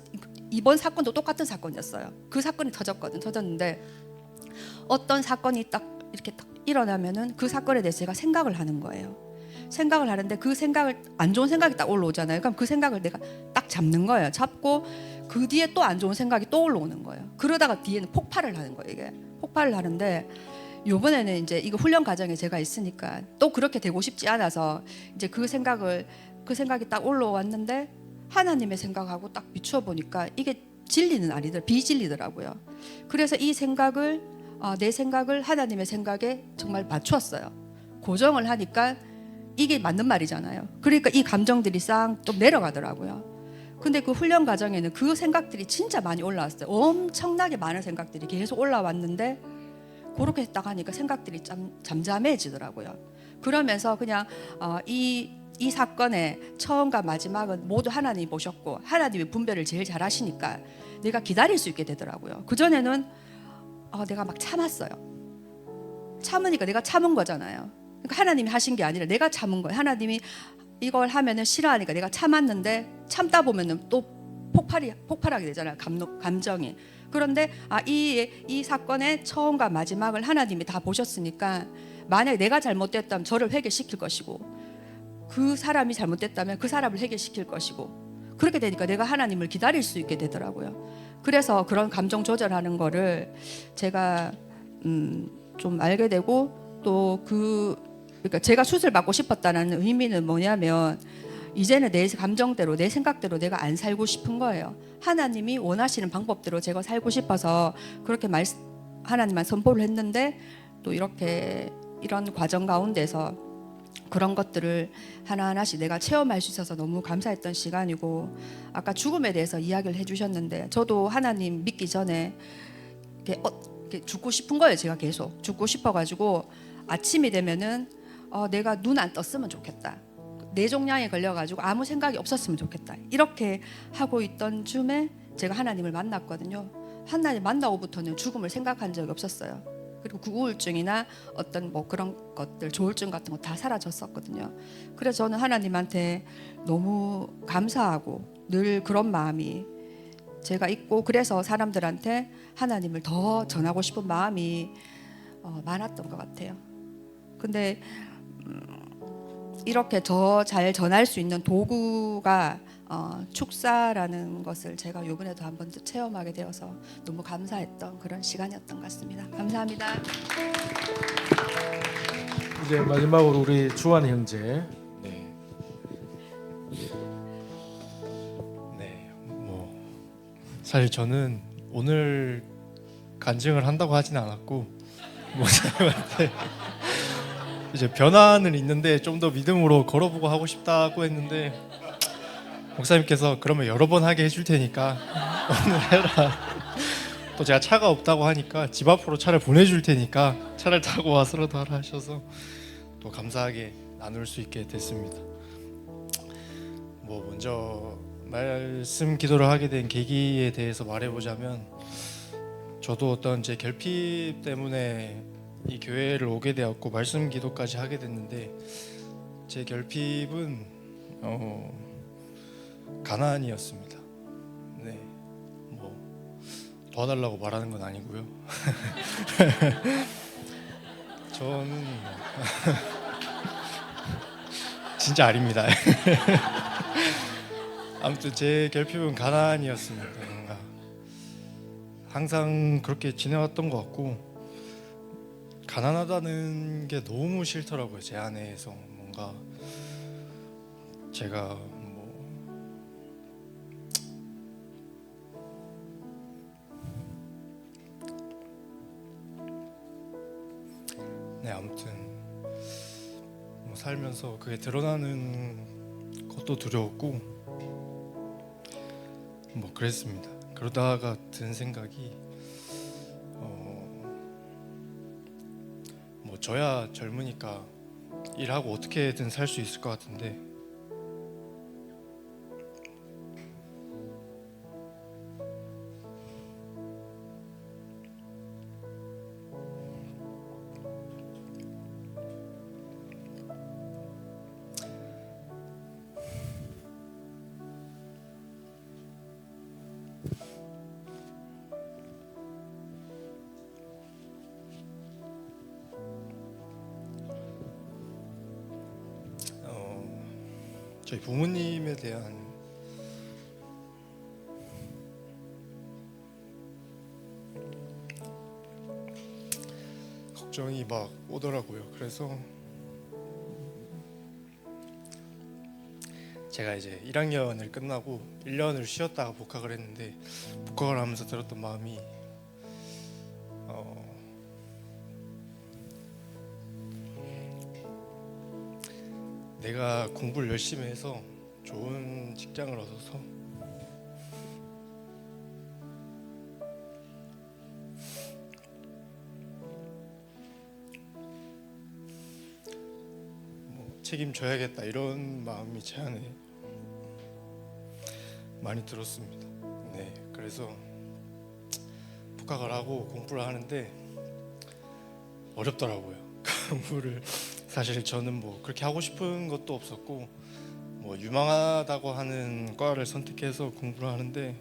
이번 사건도 똑같은 사건이었어요. 그 사건이 터졌는데 어떤 사건이 딱 이렇게 딱 일어나면은 그 사건에 대해서 제가 생각을 하는 거예요. 생각을 하는데 그 생각을 안 좋은 생각이 딱 올라오잖아요. 그럼 그 생각을 내가 딱 잡는 거예요. 잡고 그 뒤에 또 안 좋은 생각이 또 올라오는 거예요. 그러다가 뒤에는 폭발을 하는 거예요. 이게 폭발을 하는데 요번에는 이제 이거 훈련 과정에 제가 있으니까 또 그렇게 되고 싶지 않아서 이제 그 생각이 딱 올라왔는데 하나님의 생각하고 딱 비추어 보니까 이게 진리는 비진리더라고요. 그래서 이 생각을 내 생각을 하나님의 생각에 정말 맞추었어요. 고정을 하니까 이게 맞는 말이잖아요. 그러니까 이 감정들이 싹 좀 내려가더라고요. 근데 그 훈련 과정에는 그 생각들이 진짜 많이 올라왔어요. 엄청나게 많은 생각들이 계속 올라왔는데 그렇게 딱 하니까 생각들이 잠잠해지더라고요. 그러면서 그냥 이 사건의 처음과 마지막은 모두 하나님이 보셨고 하나님이 분별을 제일 잘하시니까 내가 기다릴 수 있게 되더라고요. 그전에는 내가 막 참았어요. 참으니까 내가 참은 거잖아요. 그러니까 하나님이 하신 게 아니라 내가 참은 거예요. 하나님이 이걸 하면은 싫어하니까 내가 참았는데 참다 보면은 또 폭발하게 되잖아요. 감정이. 그런데 이 사건의 처음과 마지막을 하나님이 다 보셨으니까 만약에 내가 잘못됐다면 저를 회개시킬 것이고 그 사람이 잘못됐다면 그 사람을 회개시킬 것이고, 그렇게 되니까 내가 하나님을 기다릴 수 있게 되더라고요. 그래서 그런 감정 조절하는 거를 제가 좀 알게 되고, 또 그러니까 제가 수술 받고 싶었다는 의미는 뭐냐면 이제는 내 감정대로 내 생각대로 내가 안 살고 싶은 거예요. 하나님이 원하시는 방법대로 제가 살고 싶어서 그렇게 하나님만 선포를 했는데 또 이렇게 이런 과정 가운데서 그런 것들을 하나하나씩 내가 체험할 수 있어서 너무 감사했던 시간이고, 아까 죽음에 대해서 이야기를 해주셨는데 저도 하나님 믿기 전에 이렇게 죽고 싶은 거예요. 제가 계속 죽고 싶어가지고 아침이 되면은 내가 눈 안 떴으면 좋겠다, 뇌종양에 걸려가지고 아무 생각이 없었으면 좋겠다, 이렇게 하고 있던 쯤에 제가 하나님을 만났거든요. 하나님 만나고부터는 죽음을 생각한 적이 없었어요. 그리고 그 우울증이나 어떤 뭐 그런 것들, 조울증 같은 거 다 사라졌었거든요. 그래서 저는 하나님한테 너무 감사하고 늘 그런 마음이 제가 있고, 그래서 사람들한테 하나님을 더 전하고 싶은 마음이 많았던 것 같아요. 근데 이렇게 더 잘 전할 수 있는 도구가 축사라는 것을 제가 이번에도 한 번 더 체험하게 되어서 너무 감사했던 그런 시간이었던 것 같습니다. 감사합니다. 이제 마지막으로 우리 주한 형제. 네. 네. 뭐 사실 저는 오늘 간증을 한다고 하진 않았고 목사님한테 이제 변화는 있는데 좀 더 믿음으로 걸어보고 하고 싶다고 했는데 목사님께서 그러면 여러 번 하게 해줄 테니까 오늘 해라. 또 제가 차가 없다고 하니까 집 앞으로 차를 보내줄 테니까 차를 타고 와서라도 하라 하셔서 또 감사하게 나눌 수 있게 됐습니다. 뭐 먼저 말씀 기도를 하게 된 계기에 대해서 말해보자면, 저도 어떤 제 결핍 때문에 이 교회를 오게 되었고 말씀 기도까지 하게 됐는데, 제 결핍은 가난이었습니다. 네, 뭐 도와달라고 말하는 건 아니고요. 저는 진짜 아닙니다. 아무튼 제 결핍은 가난이었습니다. 뭔가 항상 그렇게 지내왔던 것 같고, 가난하다는 게 너무 싫더라고요. 제 안에서 뭔가 제가 네, 아무튼 뭐 살면서 그게 드러나는 것도 두려웠고 뭐 그랬습니다. 그러다가 든 생각이 뭐 저야 젊으니까 일하고 어떻게든 살 수 있을 것 같은데 저희 부모님에 대한 걱정이 막 오더라고요. 그래서 제가 이제 1학년을 끝나고 1년을 쉬었다가 복학을 했는데, 복학을 하면서 들었던 마음이 내가 공부를 열심히 해서 좋은 직장을 얻어서 뭐 책임져야겠다, 이런 마음이 제 안에 많이 들었습니다. 네, 그래서 복학을 하고 공부를 하는데 어렵더라고요. 공부를 사실 저는 뭐 그렇게 하고 싶은 것도 없었고, 뭐 유망하다고 하는 과를 선택해서 공부를 하는데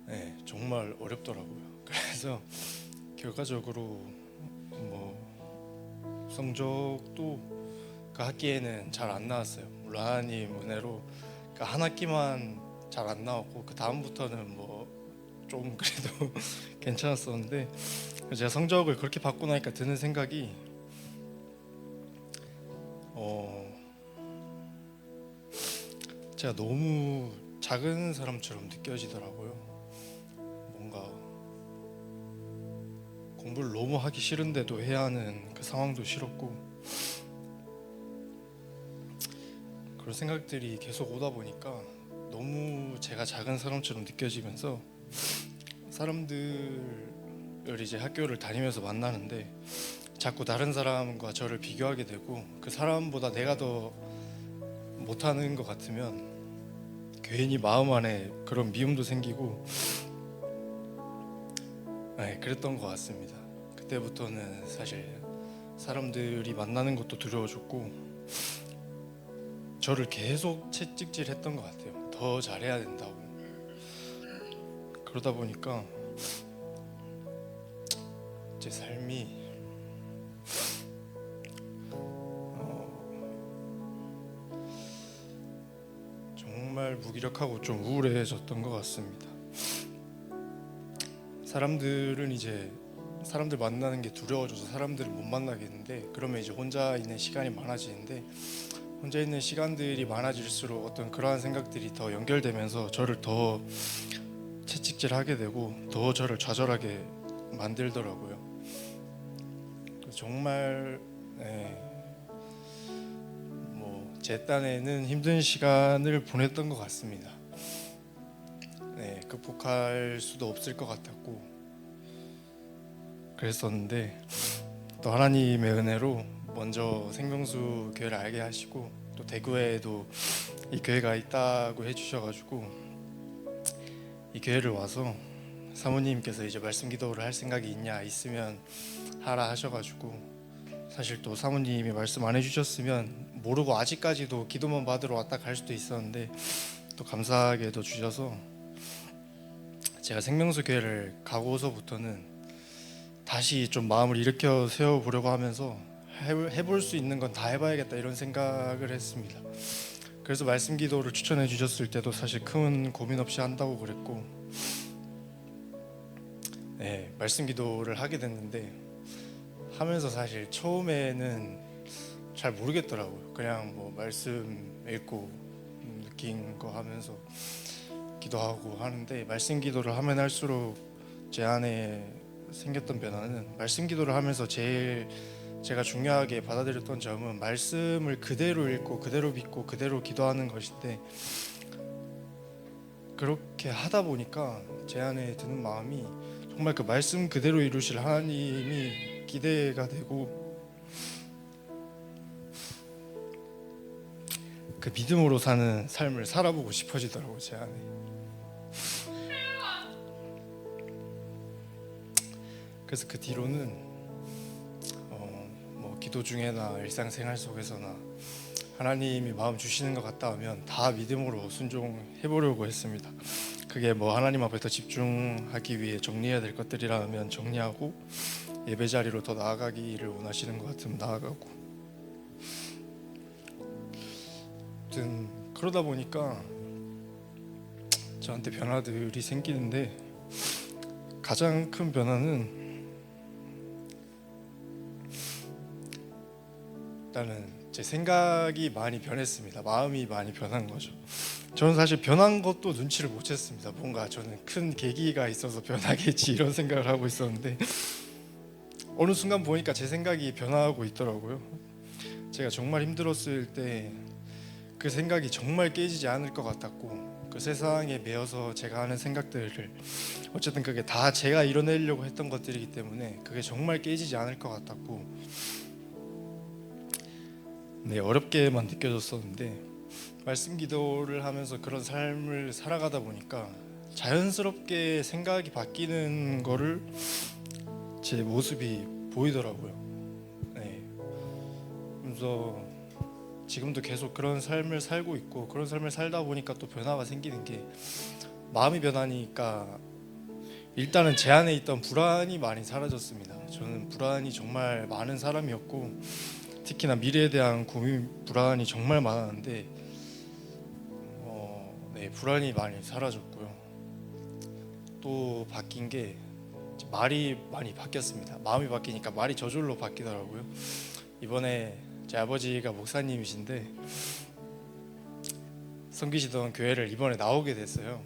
네, 정말 어렵더라고요. 그래서 결과적으로 뭐 성적도 그 학기에는 잘 안 나왔어요. 물론 하나님 은혜로 그 한 학기만 잘 안 나왔고 그 다음부터는 뭐 좀 그래도 괜찮았었는데, 제가 성적을 그렇게 받고 나니까 드는 생각이 제가 너무 작은 사람처럼 느껴지더라고요. 뭔가 공부를 너무 하기 싫은데도 해야 하는 그 상황도 싫었고, 그런 생각들이 계속 오다 보니까 너무 제가 작은 사람처럼 느껴지면서 사람들을 이제 학교를 다니면서 만나는데 자꾸 다른 사람과 저를 비교하게 되고, 그 사람보다 내가 더 못하는 것 같으면 괜히 마음 안에 그런 미움도 생기고, 네, 그랬던 것 같습니다. 그때부터는 사실 사람들이 만나는 것도 두려워졌고, 저를 계속 채찍질했던 것 같아요. 더 잘해야 된다고. 그러다 보니까 제 삶이 정말 무기력하고 좀 우울해졌던 것 같습니다. 사람들은 이제 사람들 만나는 게 두려워져서 사람들을 못 만나겠는데, 그러면 이제 혼자 있는 시간이 많아지는데, 혼자 있는 시간들이 많아질수록 어떤 그러한 생각들이 더 연결되면서 저를 더 채찍질하게 되고 더 저를 좌절하게 만들더라고요. 정말 제 딴에는 힘든 시간을 보냈던 것 같습니다. 극복할 수도 없을 것 같았고 그랬었는데, 또 하나님의 은혜로 먼저 생명수 교회를 알게 하시고, 또 대구에도 이 교회가 있다고 해주셔가지고 이 교회를 와서 사모님께서 이제 말씀 기도를 할 생각이 있냐, 있으면 하라 하셔가지고, 사실 또 사모님이 말씀 안 해주셨으면 모르고 아직까지도 기도만 받으러 왔다 갈 수도 있었는데, 또 감사하게도 주셔서 제가 생명수 교회를 가고서부터는 다시 좀 마음을 일으켜 세워보려고 하면서 해볼 수 있는 건 다 해봐야겠다 이런 생각을 했습니다. 그래서 말씀 기도를 추천해 주셨을 때도 사실 큰 고민 없이 한다고 그랬고, 말씀 기도를 하게 됐는데, 하면서 사실 처음에는 잘 모르겠더라고요. 그냥 뭐 말씀 읽고 느낀 거 하면서 기도하고 하는데, 말씀 기도를 하면 할수록 제 안에 생겼던 변화는, 말씀 기도를 하면서 제일 제가 중요하게 받아들였던 점은 말씀을 그대로 읽고 그대로 믿고 그대로 기도하는 것인데, 그렇게 하다 보니까 제 안에 드는 마음이 정말 그 말씀 그대로 이루실 하나님이 기대가 되고, 그 믿음으로 사는 삶을 살아보고 싶어지더라고요, 제 안에. 그래서 그 뒤로는 기도 중에나 일상생활 속에서나 하나님이 마음 주시는 것 같다 하면 다 믿음으로 순종해 보려고 했습니다. 그게 뭐 하나님 앞에 더 집중하기 위해 정리해야 될 것들이라 하면 정리하고, 예배 자리로 더 나아가기를 원하시는 것 같으면 나아가고, 아무튼 그러다 보니까 저한테 변화들이 생기는데, 가장 큰 변화는 일단은 제 생각이 많이 변했습니다. 마음이 많이 변한 거죠. 저는 사실 변한 것도 눈치를 못 챘습니다. 뭔가 저는 큰 계기가 있어서 변하겠지 이런 생각을 하고 있었는데, 어느 순간 보니까 제 생각이 변화하고 있더라고요. 제가 정말 힘들었을 때 그 생각이 정말 깨지지 않을 것 같았고, 그 세상에 매여서 제가 하는 생각들을, 어쨌든 그게 다 제가 이뤄내려고 했던 것들이기 때문에 그게 정말 깨지지 않을 것 같았고, 어렵게만 느껴졌었는데, 말씀 기도를 하면서 그런 삶을 살아가다 보니까 자연스럽게 생각이 바뀌는 거를 제 모습이 보이더라고요. 그래서 지금도 계속 그런 삶을 살고 있고, 그런 삶을 살다 보니까 또 변화가 생기는 게, 마음이 변하니까 일단은 제 안에 있던 불안이 많이 사라졌습니다. 저는 불안이 정말 많은 사람이었고, 특히나 미래에 대한 고민, 불안이 정말 많았는데 불안이 많이 사라졌고요. 또 바뀐 게 말이 많이 바뀌었습니다. 마음이 바뀌니까 말이 저절로 바뀌더라고요. 이번에 제 아버지가 목사님이신데 섬기시던 교회를 이번에 나오게 됐어요.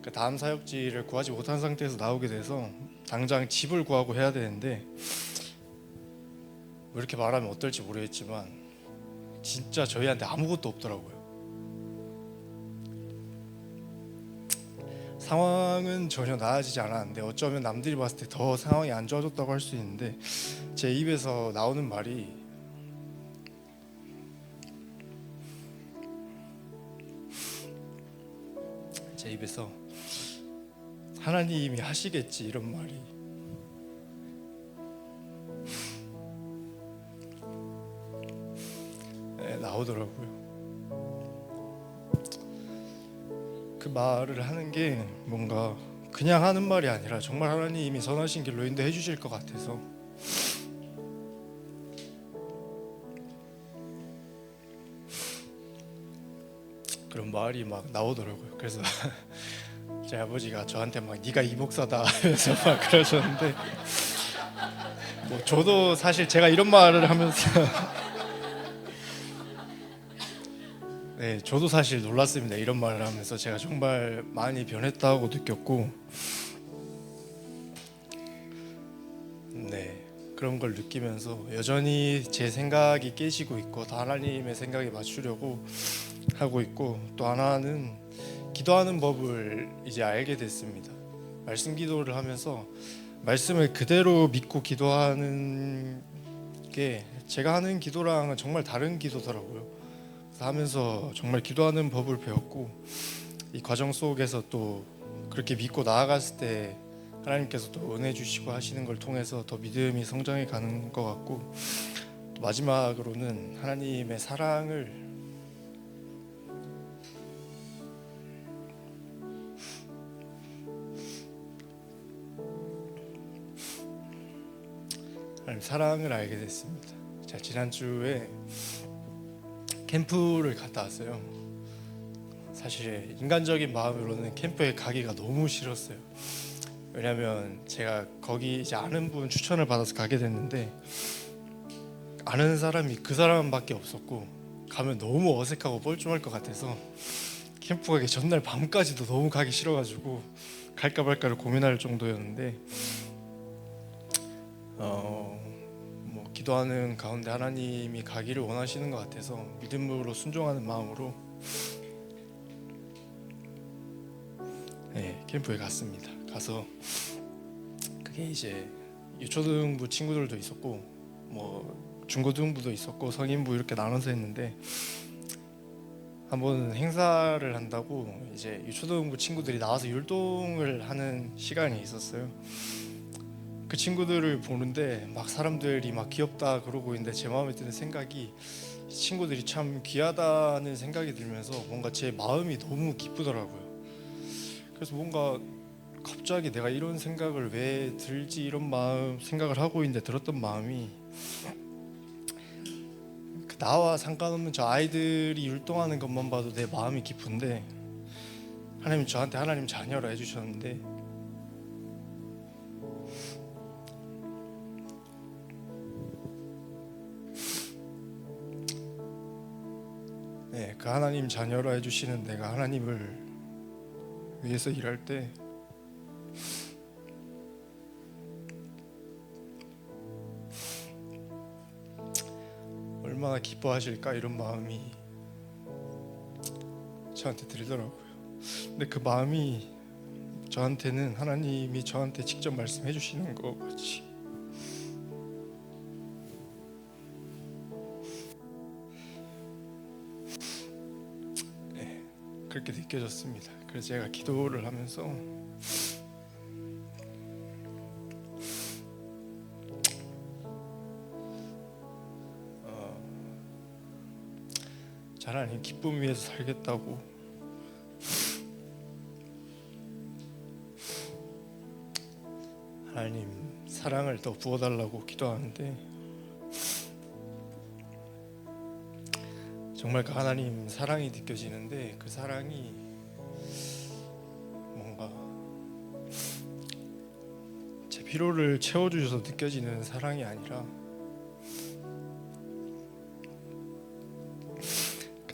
그 다음 사역지를 구하지 못한 상태에서 나오게 돼서 당장 집을 구하고 해야 되는데, 뭐 이렇게 말하면 어떨지 모르겠지만 진짜 저희한테 아무것도 없더라고요. 상황은 전혀 나아지지 않았는데 어쩌면 남들이 봤을 때 더 상황이 안 좋아졌다고 할 수 있는데, 제 입에서 나오는 말이 하나님이 하시겠지 이런 말이 나오더라고요. 그 말을 하는 게 뭔가 그냥 하는 말이 아니라 정말 하나님이 선하신 길로 인도해 주실 것 같아서 그런 말이 막 나오더라고요. 그래서 제 아버지가 저한테 막 네가 이 목사다 하면서 막 그러셨는데, 뭐 저도 사실 제가 이런 말을 하면서 네, 저도 사실 놀랐습니다. 이런 말을 하면서 제가 정말 많이 변했다고 느꼈고, 네, 그런 걸 느끼면서 여전히 제 생각이 깨지고 있고 또 하나님의 생각에 맞추려고 하고 있고, 또 하나는 기도하는 법을 이제 알게 됐습니다. 말씀 기도를 하면서 말씀을 그대로 믿고 기도하는 게 제가 하는 기도랑은 정말 다른 기도더라고요. 하면서 정말 기도하는 법을 배웠고, 이 과정 속에서 또 그렇게 믿고 나아갔을 때 하나님께서 또 은혜 주시고 하시는 걸 통해서 더 믿음이 성장해 가는 것 같고, 또 마지막으로는 하나님의 사랑을 알게 됐습니다. 제가 지난주에 캠프를 갔다 왔어요. 사실 인간적인 마음으로는 캠프에 가기가 너무 싫었어요. 왜냐면 제가 거기 이제 아는 분 추천을 받아서 가게 됐는데, 아는 사람이 그 사람밖에 없었고 가면 너무 어색하고 뻘쭘할 것 같아서 캠프 가기 전날 밤까지도 너무 가기 싫어가지고 갈까 말까를 고민할 정도였는데, 뭐 기도하는 가운데 하나님이 가기를 원하시는 것 같아서 믿음으로 순종하는 마음으로 캠프에 갔습니다. 가서 그게 이제 유초등부 친구들도 있었고 뭐 중고등부도 있었고 성인부 이렇게 나눠서 했는데, 한 번은 행사를 한다고 이제 유초등부 친구들이 나와서 율동을 하는 시간이 있었어요. 그 친구들을 보는데 막 사람들이 막 귀엽다 그러고 있는데 제 마음에 드는 생각이, 이 친구들이 참 귀하다는 생각이 들면서 뭔가 제 마음이 너무 기쁘더라고요. 그래서 뭔가 갑자기 내가 이런 생각을 왜 들지, 이런 마음 생각을 하고 있는데 들었던 마음이, 나와 상관없는 저 아이들이 율동하는 것만 봐도 내 마음이 기쁜데 하나님 저한테 하나님 자녀라 해주셨는데, 그 하나님 자녀라 해주시는 내가 하나님을 위해서 일할 때 얼마나 기뻐하실까, 이런 마음이 저한테 들더라고요. 근데 그 마음이 저한테는 하나님이 저한테 직접 말씀해 주시는 것 같이 그렇게 느껴졌습니다. 그래서 제가 기도를 하면서 하나님 기쁨 위해서 살겠다고, 하나님 사랑을 더 부어달라고 기도하는데, 정말 그 하나님 사랑이 느껴지는데, 그 사랑이 뭔가 제 피로를 채워주셔서 느껴지는 사랑이 아니라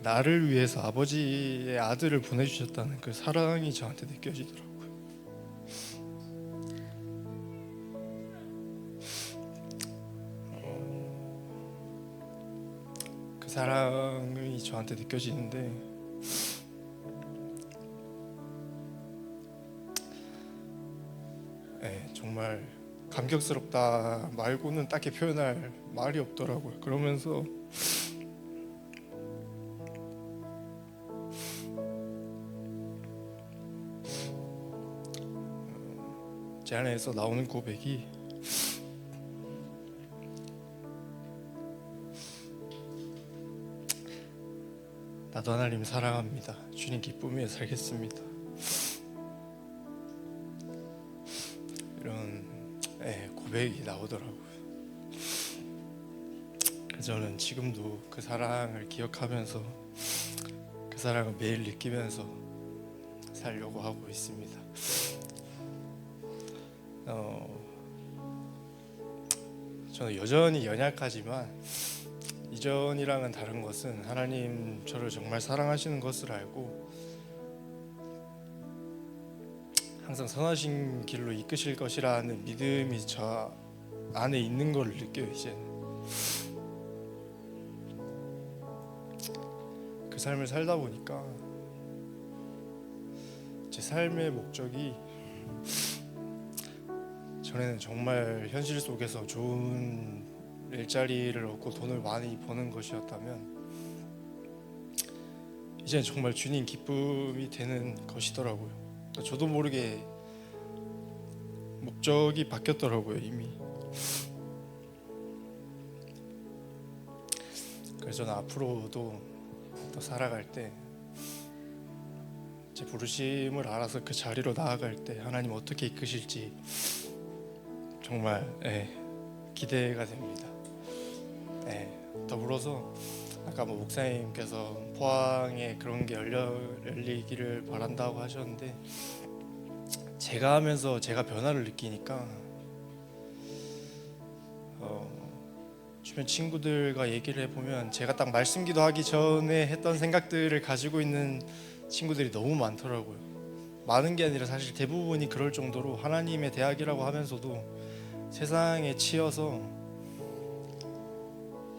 나를 위해서 아버지의 아들을 보내주셨다는 그 사랑이 저한테 느껴지더라고요. 그 사랑이 저한테 느껴지는데 정말 감격스럽다 말고는 딱히 표현할 말이 없더라고요. 그러면서 제 안에서 나오는 고백이 나도 하나님 사랑합니다. 주님 기쁨에 살겠습니다. 이런 고백이 나오더라고요. 그래서 저는 지금도 그 사랑을 기억하면서 그 사랑을 매일 느끼면서 살려고 하고 있습니다. 저는 여전히 연약하지만 이전이랑은 다른 것은 하나님 저를 정말 사랑하시는 것을 알고 항상 선하신 길로 이끄실 것이라는 믿음이 저 안에 있는 걸 느껴요. 이제 그 삶을 살다 보니까 제 삶의 목적이 전에는 정말 현실 속에서 좋은 일자리를 얻고 돈을 많이 버는 것이었다면 이제는 정말 주님 기쁨이 되는 것이더라고요. 저도 모르게 목적이 바뀌었더라고요, 이미. 그래서 저는 앞으로도 더 살아갈 때 제 부르심을 알아서 그 자리로 나아갈 때 하나님 어떻게 이끄실지 정말 기대가 됩니다. 더불어서 아까 목사님께서 포항에 그런 게 열리기를 바란다고 하셨는데 제가 하면서 제가 변화를 느끼니까 주변 친구들과 얘기를 해보면 제가 딱 말씀 기도하기 전에 했던 생각들을 가지고 있는 친구들이 너무 많더라고요. 많은 게 아니라 사실 대부분이 그럴 정도로 하나님의 대학이라고 하면서도 세상에 치여서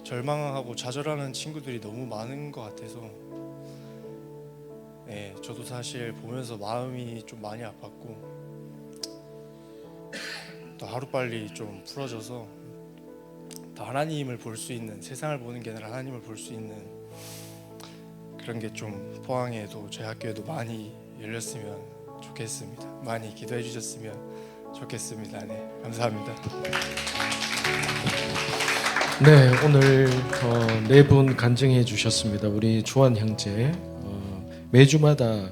절망하고 좌절하는 친구들이 너무 많은 것 같아서 저도 사실 보면서 마음이 좀 많이 아팠고 또 하루빨리 좀 풀어져서 더 하나님을 볼 수 있는, 세상을 보는 게 아니라 하나님을 볼 수 있는 그런 게 좀 포항에도 저희 학교에도 많이 열렸으면 좋겠습니다. 많이 기도해 주셨으면 좋겠습니다. 감사합니다. 네, 오늘 네 분 간증해 주셨습니다. 우리 주한 형제 매주마다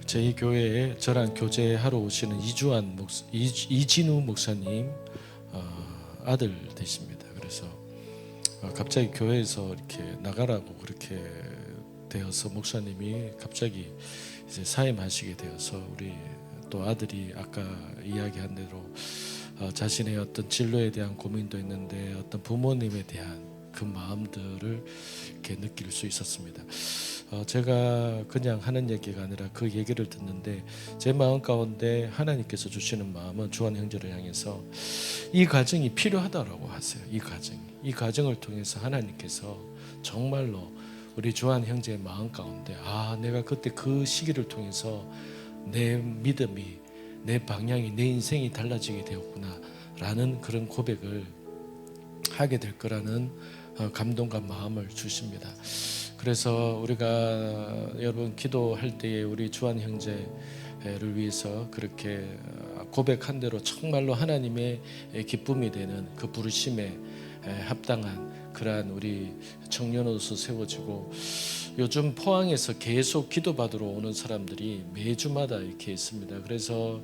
저희 교회에 저랑 교제하러 오시는 이진우 목사님 아들 되십니다. 그래서 갑자기 교회에서 이렇게 나가라고 그렇게 되어서 목사님이 갑자기 이제 사임하시게 되어서 우리 또 아들이 아까 이야기한 대로 자신의 어떤 진로에 대한 고민도 있는데 어떤 부모님에 대한 그 마음들을 이렇게 느낄 수 있었습니다. 제가 그냥 하는 얘기가 아니라 그 얘기를 듣는데 제 마음 가운데 하나님께서 주시는 마음은 주한 형제를 향해서 이 과정이 필요하다라고 하세요. 이 과정을 통해서 하나님께서 정말로 우리 주한 형제의 마음 가운데 내가 그때 그 시기를 통해서 내 믿음이, 내 방향이, 내 인생이 달라지게 되었구나 라는 그런 고백을 하게 될 거라는 감동과 마음을 주십니다. 그래서 우리가 여러분 기도할 때에 우리 주한 형제를 위해서 그렇게 고백한 대로 정말로 하나님의 기쁨이 되는 그 부르심에 합당한 그러한 우리 청년으로서 세워지고 요즘 포항에서 계속 기도받으러 오는 사람들이 매주마다 이렇게 있습니다. 그래서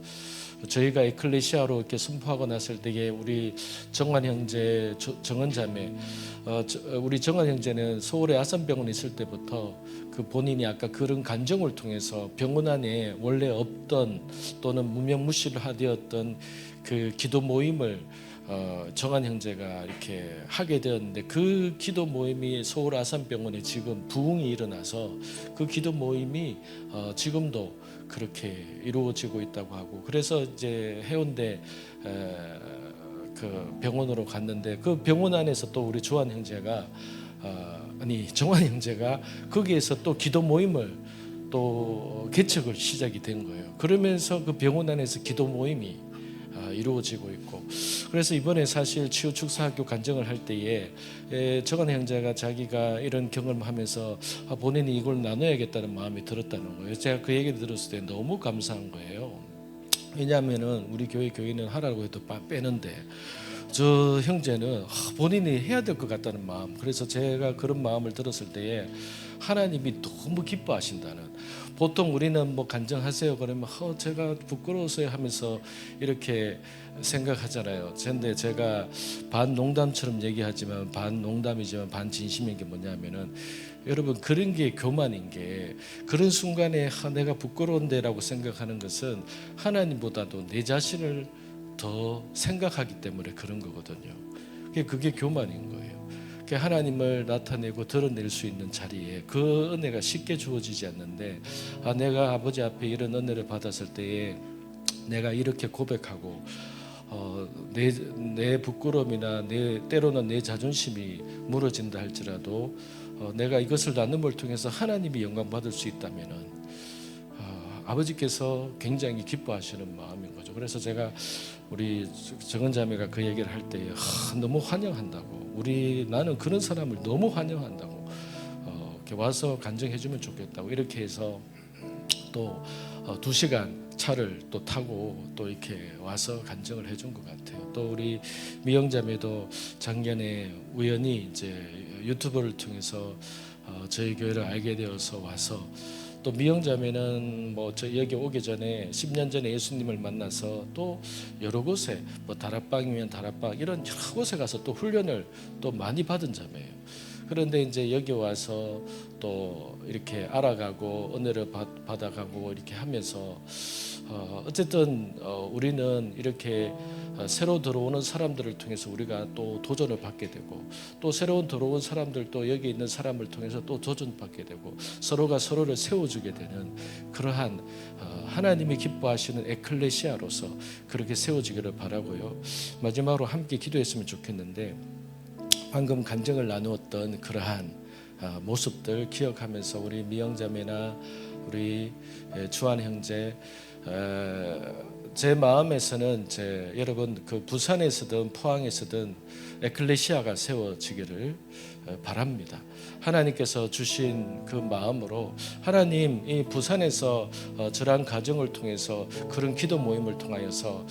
저희가 에클레시아로 이렇게 선포하고 났을 때에 우리 정한 형제, 정은 자매, 우리 정한 형제는 서울에 아산병원에 있을 때부터 그 본인이 아까 그런 간증을 통해서 병원 안에 원래 없던 또는 무명무실하되었던 그 기도 모임을 정한 형제가 이렇게 하게 되었는데 그 기도 모임이 서울 아산병원에 지금 부흥이 일어나서 그 기도 모임이 지금도 그렇게 이루어지고 있다고 하고 그래서 이제 해운대 그 병원으로 갔는데 그 병원 안에서 또 우리 주한 형제가 정한 형제가 거기에서 또 기도 모임을 또 개척을 시작이 된 거예요. 그러면서 그 병원 안에서 기도 모임이 이루어지고 있고 그래서 이번에 사실 치유 축사학교 간증을 할 때에 정한 형제가 자기가 이런 경험하면서 본인이 이걸 나눠야겠다는 마음이 들었다는 거예요. 제가 그 얘기를 들었을 때 너무 감사한 거예요. 왜냐하면은 우리 교회는 하라고 해도 빼는데 저 형제는 본인이 해야 될 것 같다는 마음. 그래서 제가 그런 마음을 들었을 때에 하나님이 너무 기뻐하신다는. 보통 우리는 뭐 간증하세요 그러면 제가 부끄러워서요 하면서 이렇게 생각하잖아요. 근데 제가 반 농담처럼 얘기하지만 반 농담이지만 반 진심인 게 뭐냐면은 여러분 그런 게 교만인 게 그런 순간에 내가 부끄러운데라고 생각하는 것은 하나님보다도 내 자신을 더 생각하기 때문에 그런 거거든요. 그게 교만인 거예요. 하나님을 나타내고 드러낼 수 있는 자리에 그 은혜가 쉽게 주어지지 않는데 내가 아버지 앞에 이런 은혜를 받았을 때에 내가 이렇게 고백하고 내 부끄러움이나 때로는 내 자존심이 무너진다 할지라도 내가 이것을 나눔을 통해서 하나님이 영광 받을 수 있다면은 아버지께서 굉장히 기뻐하시는 마음인 거죠. 그래서 제가 우리 정은 자매가 그 얘기를 할 때 너무 환영한다고 나는 그런 사람을 너무 환영한다고 이렇게 와서 간증해주면 좋겠다고 이렇게 해서 또 2시간 차를 또 타고 또 이렇게 와서 간증을 해준 것 같아요. 또 우리 미영자매도 작년에 우연히 이제 유튜브를 통해서 저희 교회를 알게 되어서 와서 또 미영자매는 뭐 저 여기 오기 전에 10년 전에 예수님을 만나서 또 여러 곳에 뭐 다락방이면 다락방 이런 여러 곳에 가서 또 훈련을 또 많이 받은 자매예요. 그런데 이제 여기 와서 또 이렇게 알아가고 은혜를 받아가고 이렇게 하면서 어쨌든 우리는 이렇게 새로 들어오는 사람들을 통해서 우리가 또 도전을 받게 되고 또 새로운 들어온 사람들 또 여기 있는 사람을 통해서 또 도전받게 되고 서로가 서로를 세워주게 되는 그러한 하나님이 기뻐하시는 에클레시아로서 그렇게 세워지기를 바라고요. 마지막으로 함께 기도했으면 좋겠는데 방금 간증을 나누었던 그러한 모습들 기억하면서 우리 미영자매나 우리 주한 형제 제 마음에서는 여러분 그 부산에서든 포항에서든 에클레시아가 세워지기를 바랍니다. 하나님께서 주신 그 마음으로 하나님 이 부산에서 저런 가정을 통해서 그런 기도 모임을 통하여서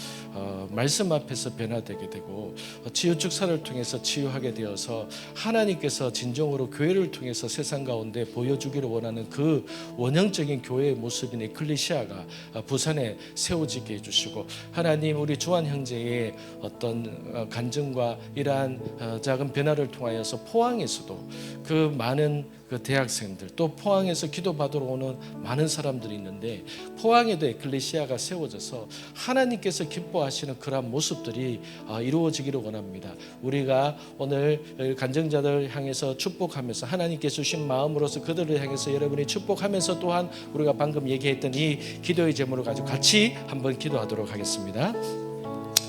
말씀 앞에서 변화되게 되고 치유 축사를 통해서 치유하게 되어서 하나님께서 진정으로 교회를 통해서 세상 가운데 보여주기를 원하는 그 원형적인 교회의 모습인 에클레시아가 부산에 세워지게 해주시고 하나님 우리 주한 형제의 어떤 간증과 이러한 작은 변화를 통하여서 포항에서도 그 많은 그 대학생들 또 포항에서 기도받으러 오는 많은 사람들이 있는데 포항에도 에클레시아가 세워져서 하나님께서 기뻐하시는 그러한 모습들이 이루어지기를 원합니다. 우리가 오늘 간증자들 향해서 축복하면서 하나님께서 주신 마음으로서 그들을 향해서 여러분이 축복하면서 또한 우리가 방금 얘기했던 이 기도의 제목을 가지고 같이 한번 기도하도록 하겠습니다.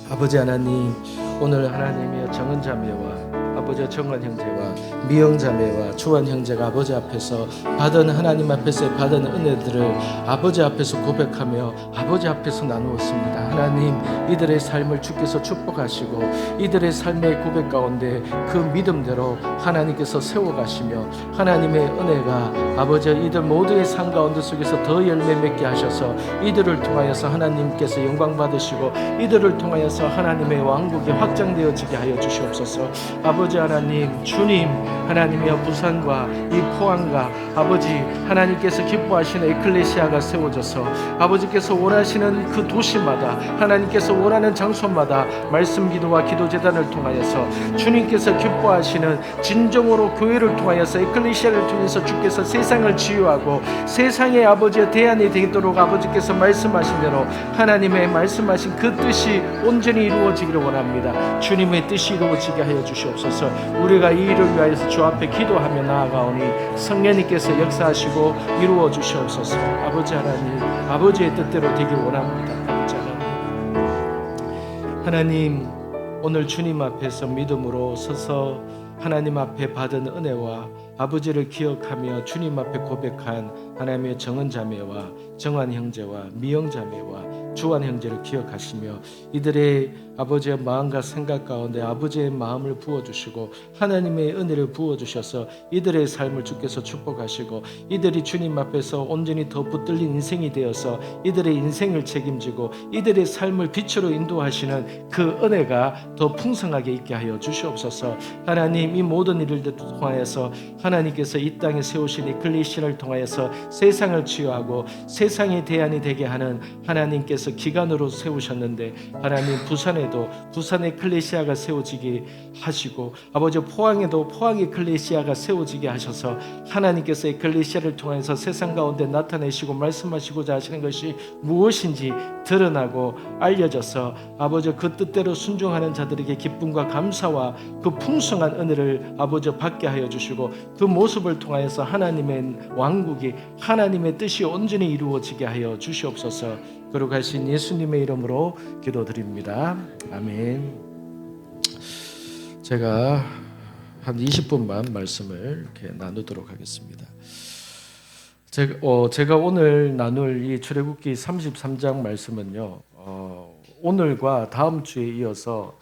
아버지 하나님 오늘 하나님의 정은 자매와 아버지 정한 형제와 미영 자매와 주한 형제가 아버지 앞에서 받은 하나님 앞에서 받은 은혜들을 아버지 앞에서 고백하며 아버지 앞에서 나누었습니다. 하나님 이들의 삶을 주께서 축복하시고 이들의 삶의 고백 가운데 그 믿음대로 하나님께서 세워가시며 하나님의 은혜가 아버지 이들 모두의 삶 가운데 속에서 더 열매 맺게 하셔서 이들을 통하여서 하나님께서 영광 받으시고 이들을 통하여서 하나님의 왕국이 확장되어지게 하여 주시옵소서. 아버지 하나님 주님 하나님이여 부산과 이 포항과 아버지 하나님께서 기뻐하시는 에클레시아가 세워져서 아버지께서 원하시는 그 도시마다 하나님께서 원하는 장소마다 말씀 기도와 기도 재단을 통하여서 주님께서 기뻐하시는 진정으로 교회를 통하여서 에클레시아를 통해서 주께서 세상을 치유하고 세상의 아버지의 대안이 되도록 아버지께서 말씀하신 대로 하나님의 말씀하신 그 뜻이 온전히 이루어지기를 원합니다. 주님의 뜻이 이루어지게 하여 주시옵소서. 우리가 이 일을 위하여서 주 앞에 기도하며 나아가오니 성령님께서 역사하시고 이루어 주시옵소서. 아버지 하나님, 아버지의 뜻대로 되길 원합니다. 아버지 하나님, 오늘 주님 앞에서 믿음으로 서서 하나님 앞에 받은 은혜와 아버지를 기억하며 주님 앞에 고백한 하나님의 정은 자매와 정한 형제와 미영 자매와 주한 형제를 기억하시며 이들의 아버지의 마음과 생각 가운데 아버지의 마음을 부어주시고 하나님의 은혜를 부어주셔서 이들의 삶을 주께서 축복하시고 이들이 주님 앞에서 온전히 더 붙들린 인생이 되어서 이들의 인생을 책임지고 이들의 삶을 빛으로 인도하시는 그 은혜가 더 풍성하게 있게 하여 주시옵소서. 하나님, 이 모든 일을 통하여서 하나님께서 이 땅에 세우신 에클레시아를 통하여서 세상을 치유하고 세상의 대안이 되게 하는 하나님께서 기관으로 세우셨는데 하나님 부산에도 부산의 에클레시아가 세워지게 하시고 아버지 포항에도 포항의 에클레시아가 세워지게 하셔서 하나님께서 에클레시아를 통해서 세상 가운데 나타내시고 말씀하시고자 하시는 것이 무엇인지 드러나고 알려져서 아버지 그 뜻대로 순종하는 자들에게 기쁨과 감사와 그 풍성한 은혜를 아버지 받게 하여 주시고 그 모습을 통하여서 하나님의 왕국이 하나님의 뜻이 온전히 이루어지게 하여 주시옵소서. 거룩하신 예수님의 이름으로 기도드립니다. 아멘. 제가 한 20분만 말씀을 이렇게 나누도록 하겠습니다. 제가 오늘 나눌 이 출애굽기 33장 말씀은요, 오늘과 다음 주에 이어서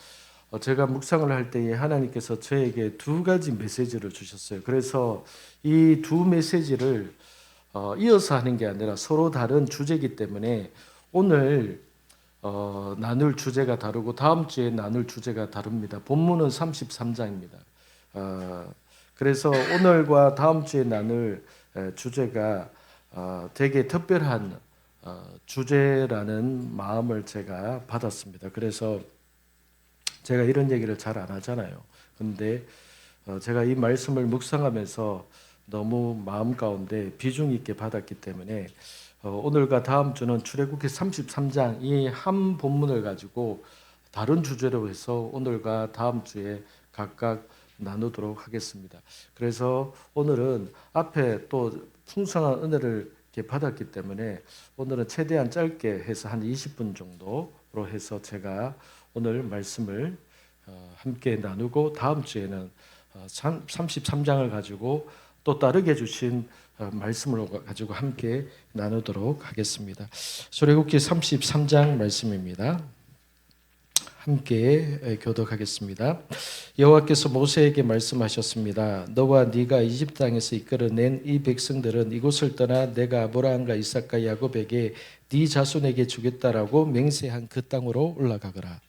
제가 묵상을 할 때에 하나님께서 저에게 두 가지 메시지를 주셨어요. 그래서 이 두 메시지를 이어서 하는 게 아니라 서로 다른 주제이기 때문에 오늘 나눌 주제가 다르고 다음 주에 나눌 주제가 다릅니다. 본문은 33장입니다. 그래서 오늘과 다음 주에 나눌 주제가 되게 특별한 주제라는 마음을 제가 받았습니다. 그래서 제가 이런 얘기를 잘 안 하잖아요. 근데 제가 이 말씀을 묵상하면서 너무 마음 가운데 비중 있게 받았기 때문에 오늘과 다음 주는 출애굽기 33장 이 한 본문을 가지고 다른 주제로 해서 오늘과 다음 주에 각각 나누도록 하겠습니다. 그래서 오늘은 앞에 또 풍성한 은혜를 이렇게 받았기 때문에 오늘은 최대한 짧게 해서 한 20분 정도로 해서 제가 오늘 말씀을 함께 나누고 다음 주에는 33장을 가지고 또 다르게 주신 말씀을 가지고 함께 나누도록 하겠습니다. 출애굽기 33장 말씀입니다. 함께 교독하겠습니다. 여호와께서 모세에게 말씀하셨습니다. 너와 네가 이집트 땅에서 이끌어낸 이 백성들은 이곳을 떠나 내가 아브라함과 이삭과 야곱에게 네 자손에게 주겠다라고 맹세한 그 땅으로 올라가거라.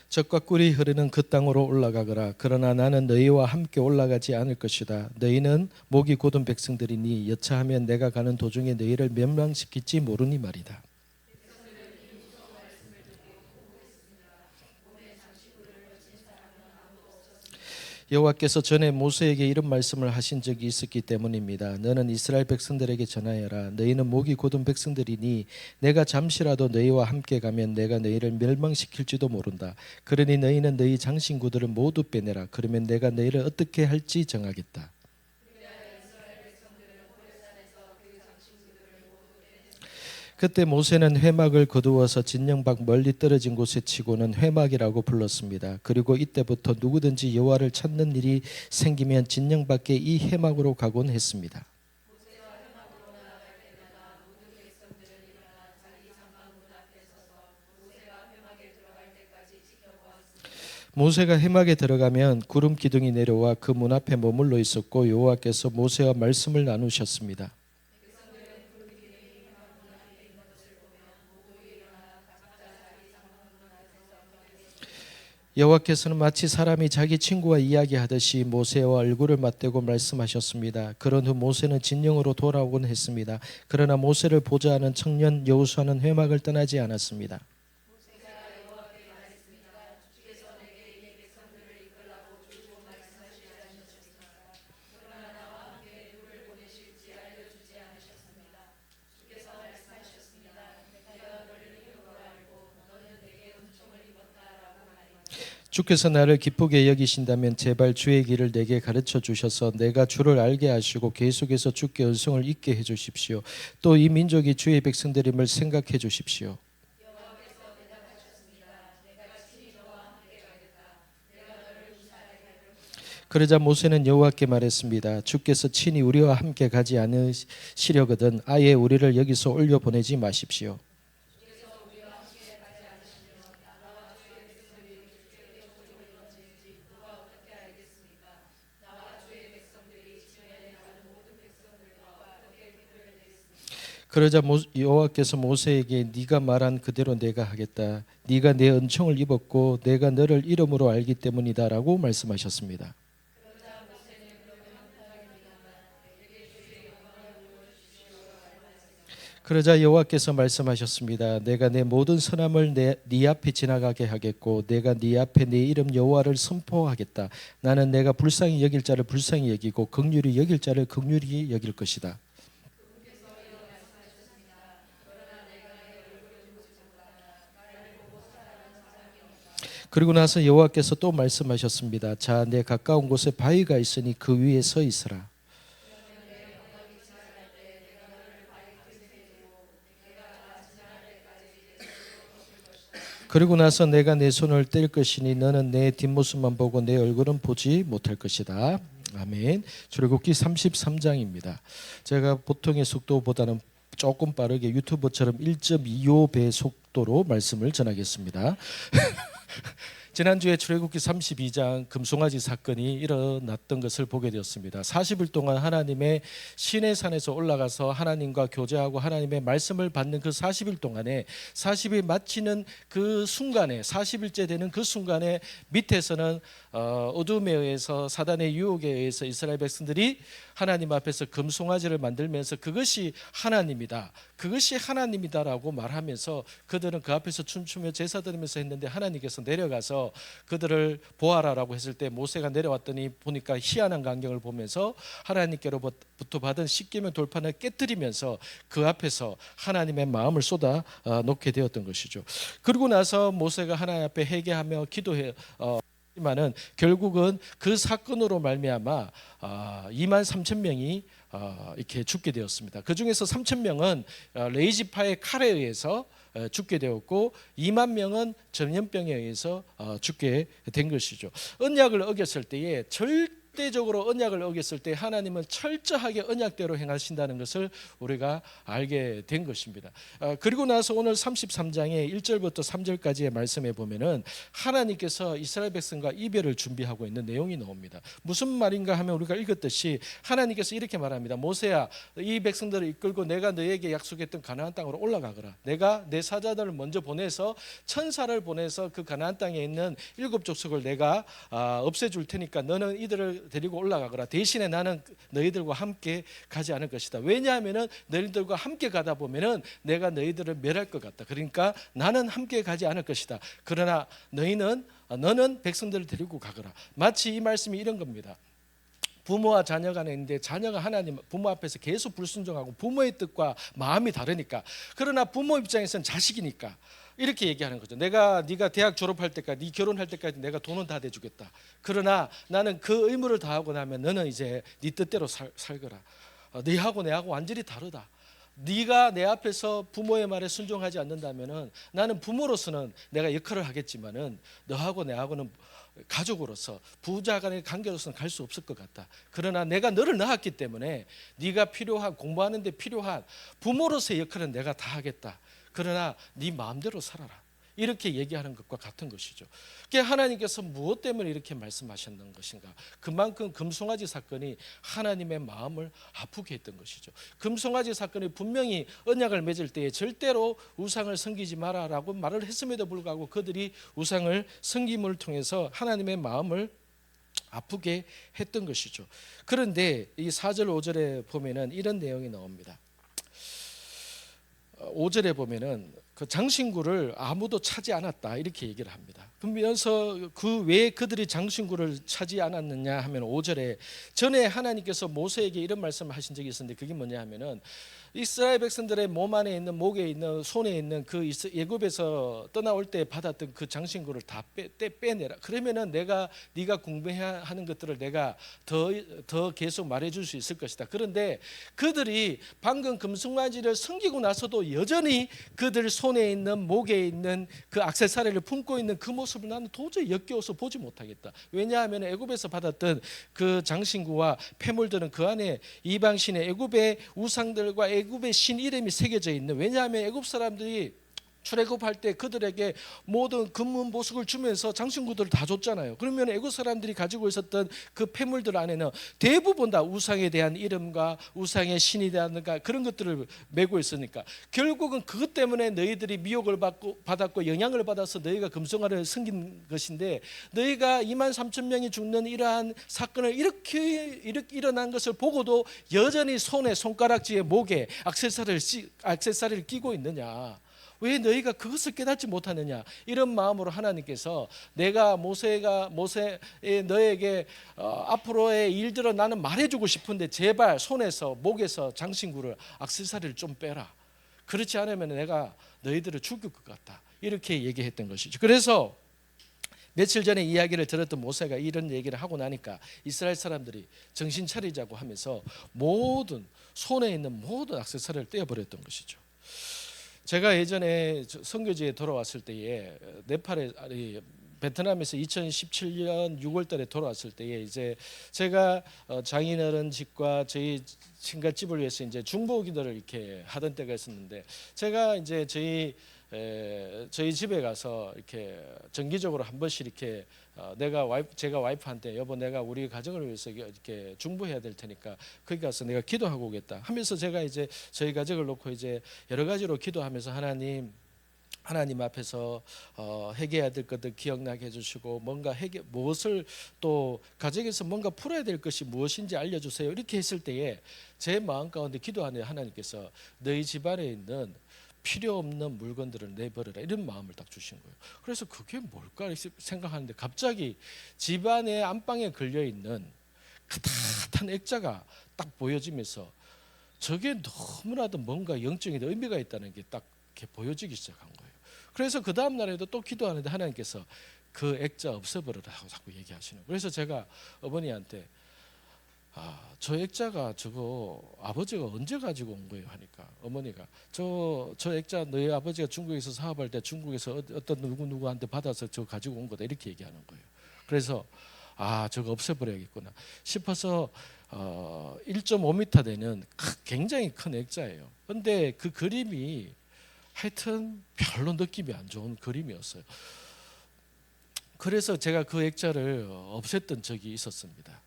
젖과 꿀이 흐르는 그 땅으로 올라가거라. 그러나 나는 너희와 함께 올라가지 않을 것이다. 너희는 목이 곧은 백성들이니 여차하면 내가 가는 도중에 너희를 멸망시킬지 모르니 말이다. 여호와께서 전에 모세에게 이런 말씀을 하신 적이 있었기 때문입니다. 너는 이스라엘 백성들에게 전하여라. 너희는 목이 곧은 백성들이니 내가 잠시라도 너희와 함께 가면 내가 너희를 멸망시킬지도 모른다. 그러니 너희는 너희 장신구들을 모두 빼내라. 그러면 내가 너희를 어떻게 할지 정하겠다. 그때 모세는 회막을 거두어서 진영 밖 멀리 떨어진 곳에 치고는 회막이라고 불렀습니다. 그리고 이때부터 누구든지 여호와를 찾는 일이 생기면 진영 밖에 이 회막으로 가곤 했습니다. 모세가 회막에 들어가면 구름 기둥이 내려와 그 문 앞에 머물러 있었고 여호와께서 모세와 말씀을 나누셨습니다. 여호와께서는 마치 사람이 자기 친구와 이야기하듯이 모세와 얼굴을 맞대고 말씀하셨습니다. 그런 후 모세는 진영으로 돌아오곤 했습니다. 그러나 모세를 보자 하는 청년 여호수아는 회막을 떠나지 않았습니다. 주께서 나를 기쁘게 여기신다면 제발 주의 길을 내게 가르쳐 주셔서 내가 주를 알게 하시고 계속해서 주께 은총을 잊게 해 주십시오. 또 이 민족이 주의 백성들임을 생각해 주십시오. 그러자 모세는 여호와께 말했습니다. 주께서 친히 우리와 함께 가지 않으시려거든 아예 우리를 여기서 올려 보내지 마십시오. 그러자 여호와께서 모세에게 네가 말한 그대로 내가 하겠다. 네가 내 은총을 입었고 내가 너를 이름으로 알기 때문이다라고 말씀하셨습니다. 그러자 여호와께서 말씀하셨습니다. 내가 내 모든 선함을 네 앞에 지나가게 하겠고 내가 네 앞에 내 이름 여호와를 선포하겠다. 나는 내가 불쌍히 여길 자를 불쌍히 여기고 긍휼히 여길 자를 긍휼히 여길 것이다. 그리고 나서 여호와께서 또 말씀하셨습니다. 자, 내 가까운 곳에 바위가 있으니 그 위에 서 있으라. 그리고 나서 내가 내 손을 뗄 것이니 너는 내 뒷모습만 보고 내 얼굴은 보지 못할 것이다. 아멘. 출애굽기 33장입니다. 제가 보통의 속도보다는 조금 빠르게 유튜브처럼 1.25배 속도로 말씀을 전하겠습니다. 지난주에 출애굽기 32장 금송아지 사건이 일어났던 것을 보게 되었습니다. 40일 동안 하나님의 시내산에서 올라가서 하나님과 교제하고 하나님의 말씀을 받는 그 40일 동안에 40일 마치는 그 순간에 40일째 되는 그 순간에 밑에서는 어둠에 의해서 사단의 유혹에 의해서 이스라엘 백성들이 하나님 앞에서 금송아지를 만들면서 그것이 하나님이다. 그것이 하나님이다라고 말하면서 그들은 그 앞에서 춤추며 제사 드리면서 했는데 하나님께서 내려가서 그들을 보아라라고 했을 때 모세가 내려왔더니 보니까 희한한 광경을 보면서 하나님께로부터 받은 십계명 돌판을 깨뜨리면서 그 앞에서 하나님의 마음을 쏟아 놓게 되었던 것이죠. 그리고 나서 모세가 하나님 앞에 회개하며 기도해 지만은 결국은 그 사건으로 말미암아 2만 3천 명이 이렇게 죽게 되었습니다. 그 중에서 3천 명은 레이지파의 칼에 의해서 죽게 되었고 2만 명은 전염병에 의해서 죽게 된 것이죠. 언약을 어겼을 때에 절대적으로 언약을 어겼을 때 하나님은 철저하게 언약대로 행하신다는 것을 우리가 알게 된 것입니다. 그리고 나서 오늘 33장의 1절부터 3절까지의 말씀에 보면은 하나님께서 이스라엘 백성과 이별을 준비하고 있는 내용이 나옵니다. 무슨 말인가 하면 우리가 읽었듯이 하나님께서 이렇게 말합니다. 모세야, 이 백성들을 이끌고 내가 너에게 약속했던 가나안 땅으로 올라가거라. 내가 내 사자들을 먼저 보내서 천사를 보내서 그 가나안 땅에 있는 7족속을 내가 없애줄 테니까 너는 이들을 데리고 올라가거라. 대신에 나는 너희들과 함께 가지 않을 것이다. 왜냐하면은 너희들과 함께 가다 보면은 내가 너희들을 멸할 것 같다. 그러니까 나는 함께 가지 않을 것이다. 그러나 너는 백성들을 데리고 가거라. 마치 이 말씀이 이런 겁니다. 부모와 자녀 간에 있는데 자녀가 하나님 부모 앞에서 계속 불순종하고 부모의 뜻과 마음이 다르니까, 그러나 부모 입장에서는 자식이니까 이렇게 얘기하는 거죠. 네가 대학 졸업할 때까지, 네 결혼할 때까지 내가 돈은 다 대주겠다. 그러나 나는 그 의무를 다하고 나면 너는 이제 네 뜻대로 살거라. 네하고 내하고 완전히 다르다. 네가 내 앞에서 부모의 말에 순종하지 않는다면은 나는 부모로서는 내가 역할을 하겠지만은 너하고 내하고는 가족으로서 부자 간의 관계로서는 갈 수 없을 것 같다. 그러나 내가 너를 낳았기 때문에 네가 필요한, 공부하는 데 필요한 부모로서의 역할은 내가 다 하겠다. 그러나 네 마음대로 살아라. 이렇게 얘기하는 것과 같은 것이죠. 그러니까 하나님께서 무엇 때문에 이렇게 말씀하셨는 것인가? 그만큼 금송아지 사건이 하나님의 마음을 아프게 했던 것이죠. 금송아지 사건이 분명히 언약을 맺을 때에 절대로 우상을 섬기지 마라라고 말을 했음에도 불구하고 그들이 우상을 섬김을 통해서 하나님의 마음을 아프게 했던 것이죠. 그런데 이 4절 5절에 보면은 이런 내용이 나옵니다. 5절에 보면은 그 장신구를 아무도 차지 않았다 이렇게 얘기를 합니다. 그러면서 그 왜 그들이 장신구를 차지 않았느냐 하면 5절에 전에 하나님께서 모세에게 이런 말씀을 하신 적이 있었는데 그게 뭐냐 하면은 이스라엘 백성들의 몸 안에 있는 목에 있는 손에 있는 그 애굽에서 떠나올 때 받았던 그 장신구를 다 빼내라. 그러면은 네가 궁금해야 하는 것들을 내가 더 계속 말해줄 수 있을 것이다. 그런데 그들이 방금 금송아지를 섬기고 나서도 여전히 그들 손에 있는 목에 있는 그 액세서리를 품고 있는 그 모습을 나는 도저히 역겨워서 보지 못하겠다. 왜냐하면 애굽에서 받았던 그 장신구와 폐물들은 그 안에 이방신의 애굽의 우상들과 애굽의 신 이름이 새겨져 있는, 왜냐하면 애굽 사람들이 출애굽할 때 그들에게 모든 금문 보석을 주면서 장신구들을 다 줬잖아요. 그러면 애굽 사람들이 가지고 있었던 그 폐물들 안에는 대부분 다 우상에 대한 이름과 우상의 신이 대한 그런 것들을 메고 있으니까 결국은 그것 때문에 너희들이 미혹을 받았고 영향을 받아서 너희가 금송아지를 섬긴 것인데, 너희가 23,000명이 죽는 이러한 사건을 이렇게 일어난 것을 보고도 여전히 손에 손가락지에 목에 액세서리를 끼고 있느냐, 왜 너희가 그것을 깨닫지 못하느냐, 이런 마음으로 하나님께서 내가 모세에 너에게 앞으로의 일들을 나는 말해주고 싶은데 제발 손에서 목에서 장신구를 액세서리를 좀 빼라. 그렇지 않으면 내가 너희들을 죽일 것 같다. 이렇게 얘기했던 것이죠. 그래서 며칠 전에 이야기를 들었던 모세가 이런 얘기를 하고 나니까 이스라엘 사람들이 정신 차리자고 하면서 모든 손에 있는 모든 액세서리를 떼어버렸던 것이죠. 제가 예전에 선교지에 돌아왔을 때에 베트남에서 2017년 6월 달에 돌아왔을 때에 이제 제가 장인어른 집과 저희 친가집을 위해서 이제 중보 기도를 이렇게 하던 때가 있었는데, 제가 이제 저희 집에 가서 이렇게 정기적으로 한 번씩 이렇게 제가 와이프한테 여보 내가 우리 가정을 위해서 이렇게 중보해야 될 테니까 거기 가서 내가 기도하고 오겠다 하면서 제가 이제 저희 가정을 놓고 이제 여러 가지로 기도하면서 하나님 앞에서 해결해야 될 것들 기억나게 해주시고 무엇을 또 가정에서 뭔가 풀어야 될 것이 무엇인지 알려주세요. 이렇게 했을 때에 제 마음 가운데 기도하는 하나님께서 너희 집안에 있는 필요 없는 물건들을 내버려라 이런 마음을 딱 주신 거예요. 그래서 그게 뭘까 생각하는데 갑자기 집안의 안방에 걸려있는 크다란 액자가 딱 보여지면서 저게 너무나도 뭔가 영적인 의미가 있다는 게 딱 이렇게 보여지기 시작한 거예요. 그래서 그 다음 날에도 또 기도하는데 하나님께서 그 액자 없애버려라 하고 자꾸 얘기하시는 거예요. 그래서 제가 어머니한테 저 액자가 저거 아버지가 언제 가지고 온 거예요 하니까 어머니가 저 액자 너희 아버지가 중국에서 사업할 때 중국에서 어떤 누구한테 받아서 저 가지고 온 거다 이렇게 얘기하는 거예요. 그래서 저거 없애버려야겠구나 싶어서 1.5m 되는 굉장히 큰 액자예요. 근데 그 그림이 하여튼 별로 느낌이 안 좋은 그림이었어요. 그래서 제가 그 액자를 없앴던 적이 있었습니다.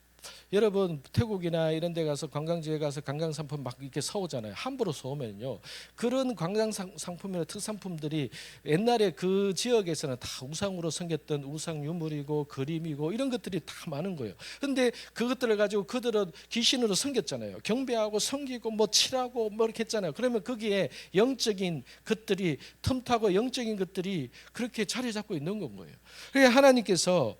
여러분 태국이나 이런 데 가서 관광지에 가서 관광상품 막 이렇게 사오잖아요. 함부로 사오면요 그런 관광상품이나 특산품들이 옛날에 그 지역에서는 다 우상으로 섬겼던 우상 유물이고 그림이고 이런 것들이 다 많은 거예요. 근데 그것들을 가지고 그들은 귀신으로 섬겼잖아요. 경배하고 섬기고 뭐 칠하고 뭐 이렇게 했잖아요. 그러면 거기에 영적인 것들이 틈타고 영적인 것들이 그렇게 자리 잡고 있는 건 거예요. 그러니까 하나님께서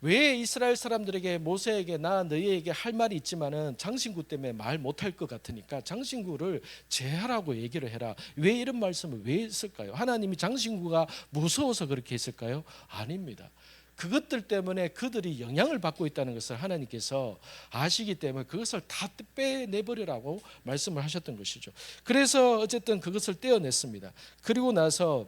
왜 이스라엘 사람들에게 모세에게 나 너희에게 할 말이 있지만은 장신구 때문에 말 못할 것 같으니까 장신구를 제하라고 얘기를 해라. 왜 이런 말씀을 왜 했을까요? 하나님이 장신구가 무서워서 그렇게 했을까요? 아닙니다. 그것들 때문에 그들이 영향을 받고 있다는 것을 하나님께서 아시기 때문에 그것을 다 빼내버리라고 말씀을 하셨던 것이죠. 그래서 어쨌든 그것을 떼어냈습니다. 그리고 나서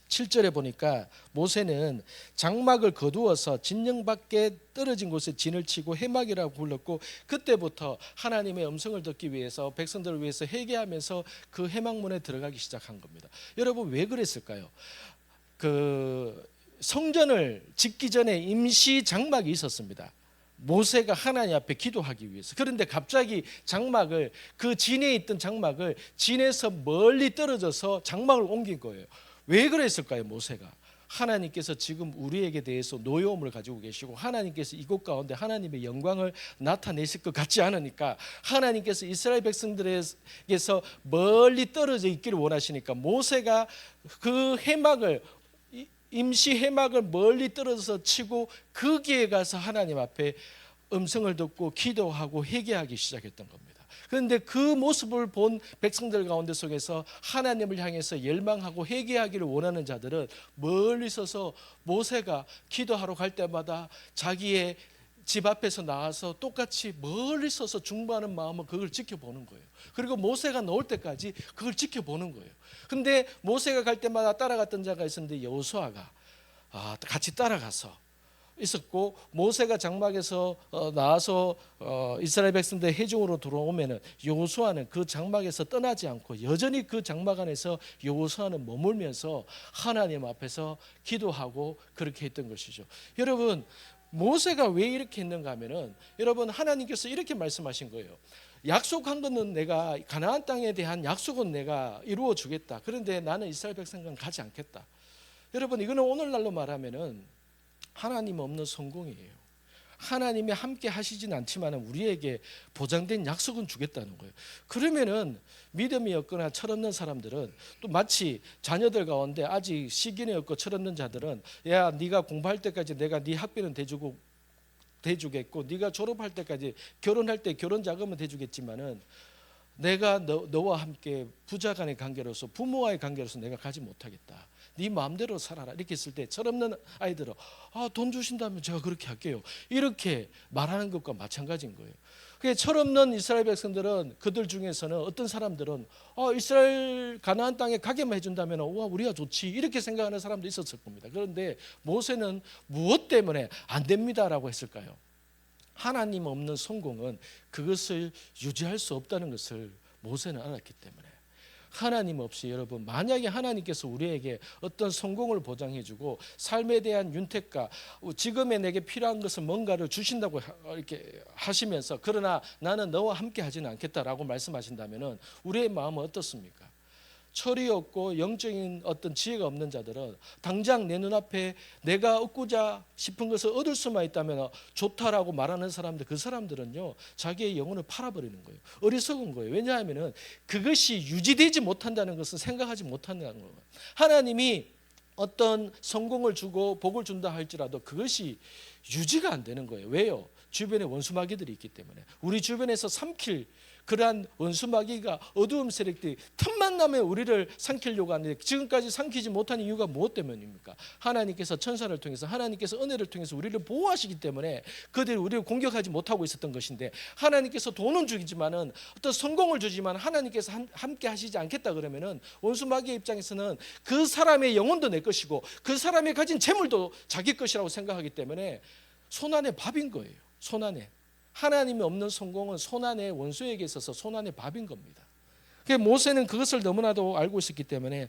7절에 보니까 모세는 장막을 거두어서 진영 밖에 떨어진 곳에 진을 치고 해막이라고 불렀고, 그때부터 하나님의 음성을 듣기 위해서 백성들을 위해서 회개하면서 그 해막문에 들어가기 시작한 겁니다. 여러분 왜 그랬을까요? 그 성전을 짓기 전에 임시 장막이 있었습니다. 모세가 하나님 앞에 기도하기 위해서. 그런데 갑자기 장막을, 그 진에 있던 장막을 진에서 멀리 떨어져서 장막을 옮긴 거예요. 왜 그랬을까요? 모세가 하나님께서 지금 우리에게 대해서 노여움을 가지고 계시고 하나님께서 이곳 가운데 하나님의 영광을 나타내실 것 같지 않으니까, 하나님께서 이스라엘 백성들에게서 멀리 떨어져 있기를 원하시니까 모세가 그 해막을, 임시 해막을 멀리 떨어져서 치고 거기에 가서 하나님 앞에 음성을 듣고 기도하고 회개하기 시작했던 겁니다. 그런데 그 모습을 본 백성들 가운데 속에서 하나님을 향해서 열망하고 회개하기를 원하는 자들은 멀리 서서 모세가 기도하러 갈 때마다 자기의 집 앞에서 나와서 똑같이 멀리 서서 중보하는 마음은 그걸 지켜보는 거예요. 그리고 모세가 나올 때까지 그걸 지켜보는 거예요. 근데 모세가 갈 때마다 따라갔던 자가 있었는데 여호수아가 같이 따라가서 있었고, 모세가 장막에서 나와서 이스라엘 백성들 회중으로 들어오면은 여호수아는 그 장막에서 떠나지 않고 여전히 그 장막 안에서 여호수아는 머물면서 하나님 앞에서 기도하고 그렇게 했던 것이죠. 여러분 모세가 왜 이렇게 했는가 하면은, 여러분 하나님께서 이렇게 말씀하신 거예요. 약속한 것은 내가, 가나안 땅에 대한 약속은 내가 이루어 주겠다. 그런데 나는 이스라엘 백성과는 가지 않겠다. 여러분 이거는 오늘날로 말하면은 하나님 없는 성공이에요. 하나님이 함께 하시진 않지만 우리에게 보장된 약속은 주겠다는 거예요. 그러면은 믿음이 없거나 철없는 사람들은, 또 마치 자녀들 가운데 아직 시기는 없고 철없는 자들은, 야 네가 공부할 때까지 내가 네 학비는 대주겠고 네가 졸업할 때까지, 결혼할 때 결혼 자금은 대주겠지만은 내가 너와 함께 부자 간의 관계로서, 부모와의 관계로서 내가 가지 못하겠다. 네 마음대로 살아라. 이렇게 했을 때 철없는 아이들은 돈 주신다면 제가 그렇게 할게요. 이렇게 말하는 것과 마찬가지인 거예요. 그게 철없는 이스라엘 백성들은, 그들 중에서는 어떤 사람들은 이스라엘 가나안 땅에 가게만 해준다면 와 우리가 좋지, 이렇게 생각하는 사람도 있었을 겁니다. 그런데 모세는 무엇 때문에 안 됩니다라고 했을까요? 하나님 없는 성공은 그것을 유지할 수 없다는 것을 모세는 알았기 때문에. 하나님 없이, 여러분 만약에 하나님께서 우리에게 어떤 성공을 보장해주고 삶에 대한 윤택과 지금의 내게 필요한 것은 뭔가를 주신다고 이렇게 하시면서, 그러나 나는 너와 함께 하지는 않겠다라고 말씀하신다면 우리의 마음은 어떻습니까? 철이 없고 영적인 어떤 지혜가 없는 자들은 당장 내 눈앞에 내가 얻고자 싶은 것을 얻을 수만 있다면 좋다라고 말하는 사람들, 그 사람들은요 자기의 영혼을 팔아버리는 거예요. 어리석은 거예요. 왜냐하면 그것이 유지되지 못한다는 것은 생각하지 못한다는 거예요. 하나님이 어떤 성공을 주고 복을 준다 할지라도 그것이 유지가 안 되는 거예요. 왜요? 주변에 원수마귀들이 있기 때문에. 우리 주변에서 삼킬 그러한 원수마귀가, 어두움 세력들이 틈만 나면 우리를 삼키려고 하는데 지금까지 삼키지 못한 이유가 무엇 때문입니까? 하나님께서 천사를 통해서, 하나님께서 은혜를 통해서 우리를 보호하시기 때문에 그들이 우리를 공격하지 못하고 있었던 것인데, 하나님께서 돈은 주지만은 어떤 성공을 주지만 하나님께서 함께 하시지 않겠다 그러면은 원수마귀의 입장에서는 그 사람의 영혼도 내 것이고 그 사람이 가진 재물도 자기 것이라고 생각하기 때문에 손안의 밥인 거예요. 손안에. 하나님이 없는 성공은 손안의 원수에게 있어서 손안의 밥인 겁니다. 모세는 그것을 너무나도 알고 있었기 때문에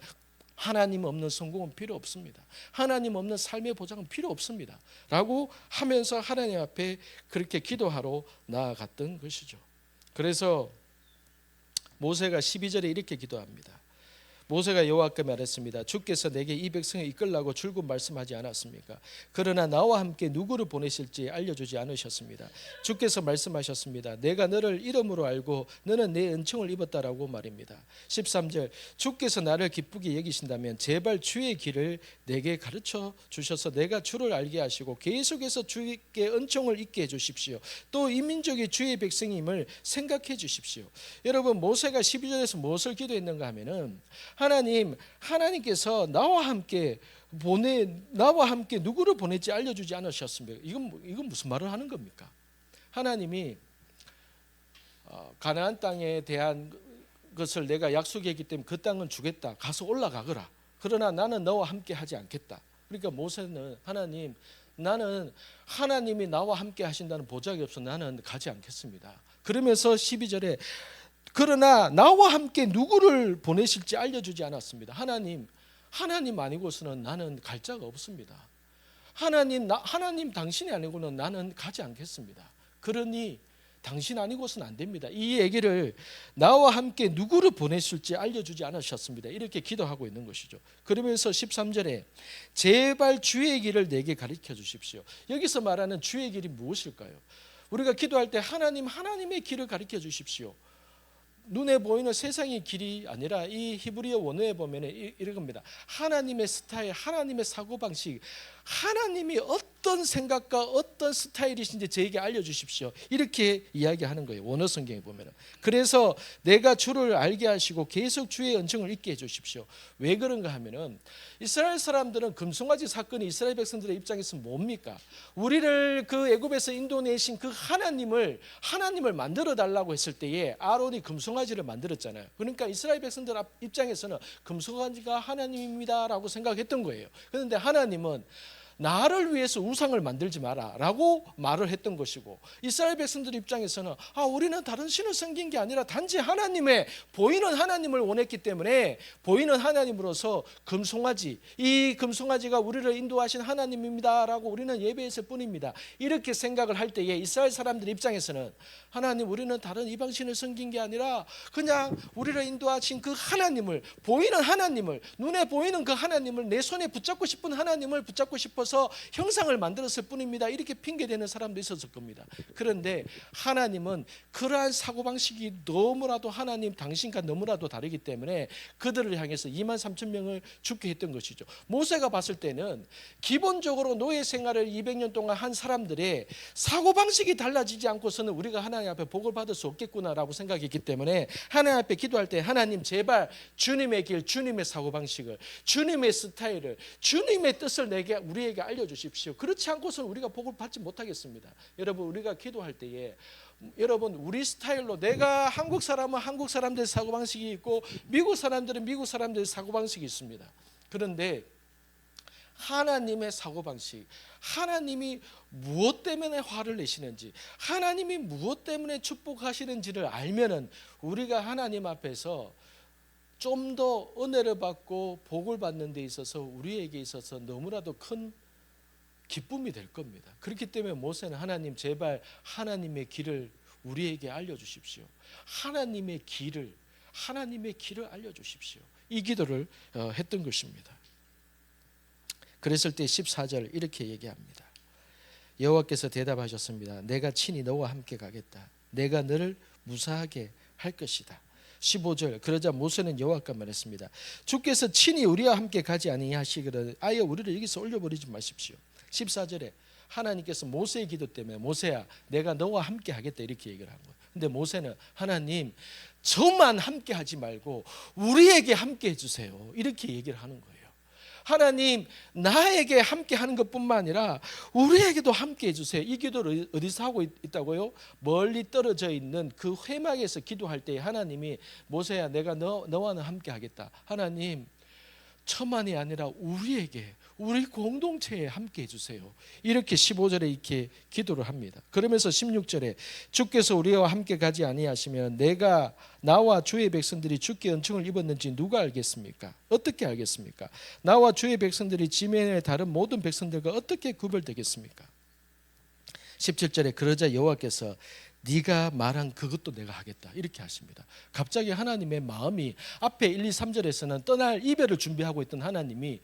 하나님 없는 성공은 필요 없습니다. 하나님 없는 삶의 보장은 필요 없습니다. 라고 하면서 하나님 앞에 그렇게 기도하러 나아갔던 것이죠. 그래서 모세가 12절에 이렇게 기도합니다. 모세가 여호와께 말했습니다. 주께서 내게 이 백성을 이끌라고 줄곧 말씀하지 않았습니까? 그러나 나와 함께 누구를 보내실지 알려주지 않으셨습니다. 주께서 말씀하셨습니다. 내가 너를 이름으로 알고 너는 내 은총을 입었다라고 말입니다. 13절, 주께서 나를 기쁘게 여기신다면 제발 주의 길을 내게 가르쳐 주셔서 내가 주를 알게 하시고 계속해서 주께 은총을 잊게 해주십시오. 또 이 민족이 주의 백성임을 생각해 주십시오. 여러분 모세가 12절에서 무엇을 기도했는가 하면은, 하나님께서 나와 함께 누구를 보낼지 알려주지 않으셨습니까? 이건 무슨 말을 하는 겁니까? 하나님이 가나안 땅에 대한 것을 내가 약속했기 때문에 그 땅은 주겠다. 가서 올라가거라. 그러나 나는 너와 함께 하지 않겠다. 그러니까 모세는 하나님, 나는 하나님이 나와 함께 하신다는 보장이 없어 나는 가지 않겠습니다. 그러면서 12절에 그러나 나와 함께 누구를 보내실지 알려주지 않았습니다. 하나님 아니고서는 나는 갈 자가 없습니다. 하나님 당신이 아니고는 나는 가지 않겠습니다. 그러니 당신 아니고서는 안 됩니다. 이 얘기를 나와 함께 누구를 보내실지 알려주지 않으셨습니다. 이렇게 기도하고 있는 것이죠. 그러면서 13절에 제발 주의 길을 내게 가르쳐 주십시오. 여기서 말하는 주의 길이 무엇일까요? 우리가 기도할 때 하나님의 길을 가르쳐 주십시오. 눈에 보이는 세상의 길이 아니라 이 히브리어 원어에 보면 이런 겁니다. 하나님의 스타일, 하나님의 사고방식, 하나님이 어떤 생각과 어떤 스타일이신지 저에게 알려주십시오. 이렇게 이야기하는 거예요. 원어 성경에 보면. 그래서 내가 주를 알게 하시고 계속 주의 은총을 잊게 해주십시오. 왜 그런가 하면은 이스라엘 사람들은 금송아지 사건이 이스라엘 백성들의 입장에서 뭡니까? 우리를 그 애굽에서 인도내신 그 하나님을 만들어 달라고 했을 때에 아론이 금송아지를 만들었잖아요. 그러니까 이스라엘 백성들 입장에서는 금송아지가 하나님입니다라고 생각했던 거예요. 그런데 하나님은 나를 위해서 우상을 만들지 마라 라고 말을 했던 것이고, 이스라엘 백성들 입장에서는 우리는 다른 신을 섬긴 게 아니라 단지 보이는 하나님을 원했기 때문에 보이는 하나님으로서 이 금송아지가 우리를 인도하신 하나님입니다 라고 우리는 예배했을 뿐입니다. 이렇게 생각을 할 때에 이스라엘 사람들 입장에서는 하나님, 우리는 다른 이방신을 섬긴 게 아니라 그냥 우리를 인도하신 그 하나님을, 보이는 하나님을, 눈에 보이는 그 하나님을, 내 손에 붙잡고 싶은 하나님을 붙잡고 싶어서 형상을 만들었을 뿐입니다. 이렇게 핑계대는 사람도 있었을 겁니다. 그런데 하나님은 그러한 사고방식이 너무나도 당신과 너무나도 다르기 때문에 그들을 향해서 23,000명을 죽게 했던 것이죠. 모세가 봤을 때는 기본적으로 노예 생활을 200년 동안 한 사람들의 사고방식이 달라지지 않고서는 우리가 하나님 앞에 복을 받을 수 없겠구나라고 생각했기 때문에 하나님 앞에 기도할 때 하나님, 제발 주님의 길, 주님의 사고방식을, 주님의 스타일을, 주님의 뜻을 우리에게 알려주십시오. 그렇지 않고서는 우리가 복을 받지 못하겠습니다. 여러분, 우리가 기도할 때에 우리 스타일로, 내가 한국 사람은 한국 사람들의 사고방식이 있고 미국 사람들은 미국 사람들의 사고방식이 있습니다. 그런데 하나님의 사고방식, 하나님이 무엇 때문에 화를 내시는지, 하나님이 무엇 때문에 축복하시는지를 알면은 우리가 하나님 앞에서 좀 더 은혜를 받고 복을 받는 데 있어서 우리에게 있어서 너무나도 큰 기쁨이 될 겁니다. 그렇기 때문에 모세는 하나님, 제발 하나님의 길을 우리에게 알려주십시오. 하나님의 길을 알려주십시오. 이 기도를 했던 것입니다. 그랬을 때 14절 이렇게 얘기합니다. 여호와께서 대답하셨습니다. 내가 친히 너와 함께 가겠다. 내가 너를 무사하게 할 것이다. 15절, 그러자 모세는 여호와께 말했습니다. 주께서 친히 우리와 함께 가지 아니하시기를 아예 우리를 여기서 올려버리지 마십시오. 14절에 하나님께서 모세의 기도 때문에, 모세야, 내가 너와 함께 하겠다, 이렇게 얘기를 한 거예요. 근데 모세는 하나님, 저만 함께 하지 말고 우리에게 함께 해주세요, 이렇게 얘기를 하는 거예요. 하나님, 나에게 함께 하는 것뿐만 아니라 우리에게도 함께 해주세요. 이 기도를 어디서 하고 있다고요? 멀리 떨어져 있는 그 회막에서 기도할 때 하나님이, 모세야, 내가 너와는 함께 하겠다. 하나님, 저만이 아니라 우리 공동체에 함께 해주세요. 이렇게 15절에 이렇게 기도를 합니다. 그러면서 16절에 주께서 우리와 함께 가지 아니하시면 나와 주의 백성들이 주께 은총을 입었는지 누가 알겠습니까? 어떻게 알겠습니까? 나와 주의 백성들이 지면의 다른 모든 백성들과 어떻게 구별되겠습니까? 17절에 그러자 여호와께서 네가 말한 그것도 내가 하겠다, 이렇게 하십니다. 갑자기 하나님의 마음이, 앞에 1, 2, 3절에서는 떠날 이별을 준비하고 있던 하나님이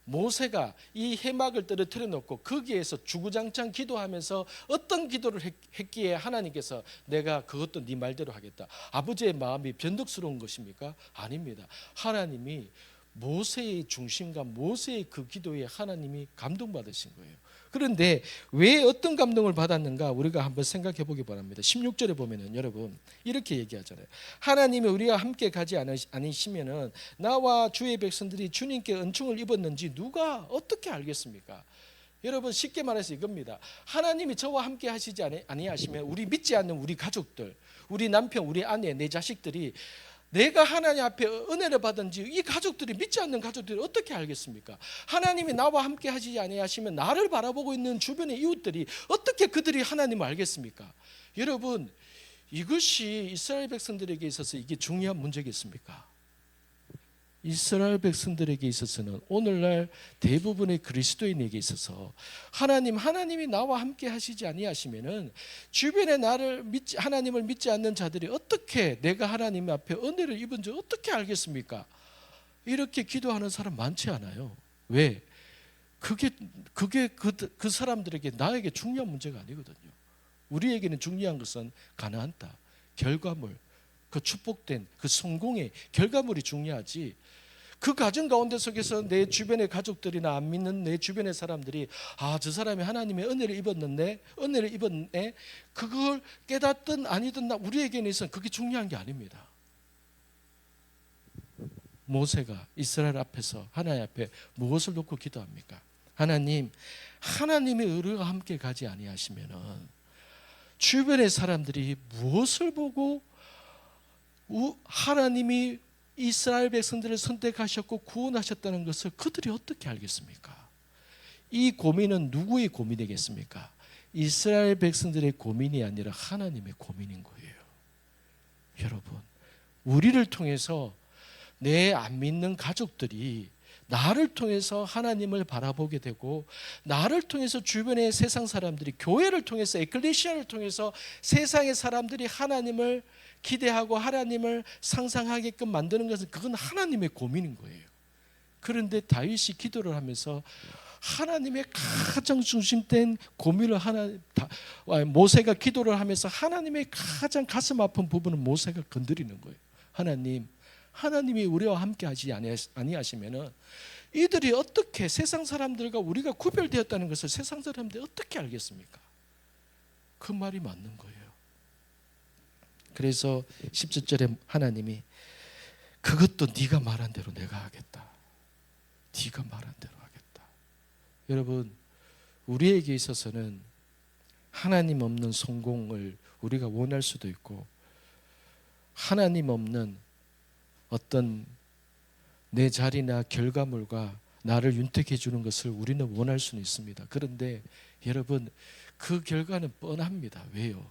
모세가 이 해막을 떨어뜨려 놓고 거기에서 주구장창 기도하면서 어떤 기도를 했기에 하나님께서 내가 그것도 네 말대로 하겠다. 아버지의 마음이 변덕스러운 것입니까? 아닙니다. 하나님이 모세의 중심과 모세의 그 기도에 하나님이 감동받으신 거예요. 그런데 왜 어떤 감동을 받았는가 우리가 한번 생각해 보기 바랍니다. 16절에 보면은 여러분 이렇게 얘기하잖아요. 하나님이 우리와 함께 가지 않으시면은 나와 주의 백성들이 주님께 은총을 입었는지 누가 어떻게 알겠습니까? 여러분, 쉽게 말해서 이겁니다. 하나님이 저와 함께 하시지 아니하시면 우리 믿지 않는 우리 가족들, 우리 남편, 우리 아내, 내 자식들이 내가 하나님 앞에 은혜를 받은지 이 가족들이, 믿지 않는 가족들이 어떻게 알겠습니까? 하나님이 나와 함께 하시지 아니하시면 나를 바라보고 있는 주변의 이웃들이 어떻게 그들이 하나님을 알겠습니까? 여러분, 이것이 이스라엘 백성들에게 있어서 이게 중요한 문제겠습니까? 이스라엘 백성들에게 있어서는 오늘날 대부분의 그리스도인에게 있어서 하나님이 나와 함께 하시지 아니하시면은 주변에 하나님을 믿지 않는 자들이 어떻게 내가 하나님 앞에 은혜를 입은 줄 어떻게 알겠습니까? 이렇게 기도하는 사람 많지 않아요. 왜? 그게 그 사람들에게, 나에게 중요한 문제가 아니거든요. 우리에게는 중요한 것은 가나안 땅, 결과물, 그 축복된 그 성공의 결과물이 중요하지. 그 가정 가운데 속에서 내 주변의 가족들이나 안 믿는 내 주변의 사람들이 저 사람이 하나님의 은혜를 입었네, 그걸 깨닫든 아니든 우리에게는 있어서 그게 중요한 게 아닙니다. 모세가 이스라엘 앞에서 하나님 앞에 무엇을 놓고 기도합니까? 하나님의 의가 함께 가지 아니하시면은 주변의 사람들이 무엇을 보고 하나님이 이스라엘 백성들을 선택하셨고 구원하셨다는 것을 그들이 어떻게 알겠습니까? 이 고민은 누구의 고민이겠습니까? 이스라엘 백성들의 고민이 아니라 하나님의 고민인 거예요. 여러분, 우리를 통해서 내 안 믿는 가족들이 나를 통해서 하나님을 바라보게 되고, 나를 통해서 주변의 세상 사람들이, 교회를 통해서, 에클레시아를 통해서 세상의 사람들이 하나님을 기대하고 하나님을 상상하게끔 만드는 것은 그건 하나님의 고민인 거예요. 그런데 다윗이 기도를 하면서 하나님의 가장 중심된 고민을 모세가 기도를 하면서 하나님의 가장 가슴 아픈 부분을 모세가 건드리는 거예요. 하나님이 우리와 함께 하지 아니하시면은 이들이 어떻게, 세상 사람들과 우리가 구별되었다는 것을 세상 사람들이 어떻게 알겠습니까? 그 말이 맞는 거예요. 그래서 17절에 하나님이 그것도 네가 말한 대로 내가 하겠다. 네가 말한 대로 하겠다. 여러분, 우리에게 있어서는 하나님 없는 성공을 우리가 원할 수도 있고, 하나님 없는 어떤 내 자리나 결과물과 나를 윤택해 주는 것을 우리는 원할 수는 있습니다. 그런데 여러분, 그 결과는 뻔합니다. 왜요?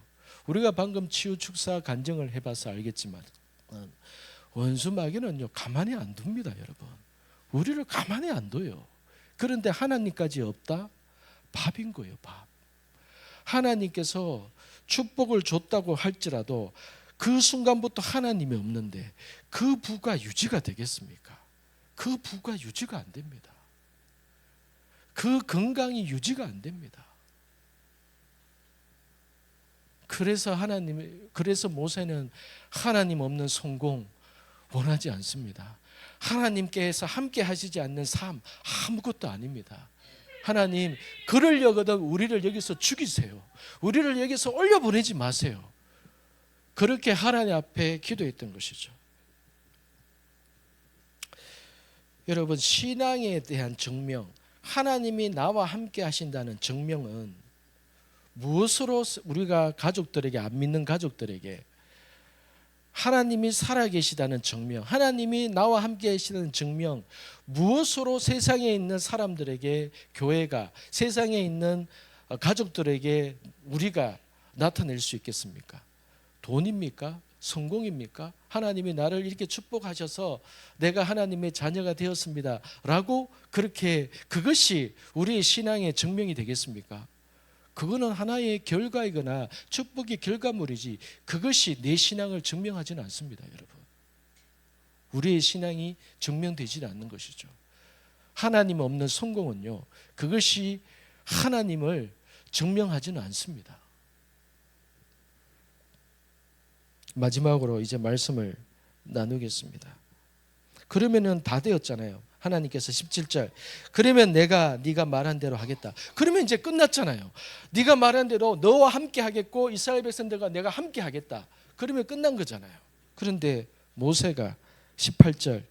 우리가 방금 치유 축사 간증을 해봐서 알겠지만 원수 마귀는요 가만히 안 둡니다. 여러분, 우리를 가만히 안 둬요. 그런데 하나님까지 없다? 밥인 거예요. 밥. 하나님께서 축복을 줬다고 할지라도 그 순간부터 하나님이 없는데 그 부가 유지가 되겠습니까? 그 부가 유지가 안 됩니다. 그 건강이 유지가 안 됩니다. 그래서 모세는 하나님 없는 성공 원하지 않습니다. 하나님께서 함께 하시지 않는 삶 아무것도 아닙니다. 하나님, 그러려거든 우리를 여기서 죽이세요. 우리를 여기서 올려보내지 마세요. 그렇게 하나님 앞에 기도했던 것이죠. 여러분, 신앙에 대한 증명, 하나님이 나와 함께 하신다는 증명은 무엇으로 우리가 가족들에게, 안 믿는 가족들에게 하나님이 살아계시다는 증명, 하나님이 나와 함께 하시는 증명, 무엇으로 세상에 있는 사람들에게, 교회가, 세상에 있는 가족들에게 우리가 나타낼 수 있겠습니까? 돈입니까? 성공입니까? 하나님이 나를 이렇게 축복하셔서 내가 하나님의 자녀가 되었습니다 라고 그것이 우리의 신앙의 증명이 되겠습니까? 그거는 하나의 결과이거나 축복의 결과물이지, 그것이 내 신앙을 증명하지는 않습니다. 여러분, 우리의 신앙이 증명되지는 않는 것이죠. 하나님 없는 성공은요, 그것이 하나님을 증명하지는 않습니다. 마지막으로 이제 말씀을 나누겠습니다. 그러면은 다 되었잖아요. 하나님께서 17절, 그러면 네가 말한 대로 하겠다. 그러면 이제 끝났잖아요. 네가 말한 대로 너와 함께 하겠고 이스라엘 백성들과 내가 함께 하겠다. 그러면 끝난 거잖아요. 그런데 모세가 18절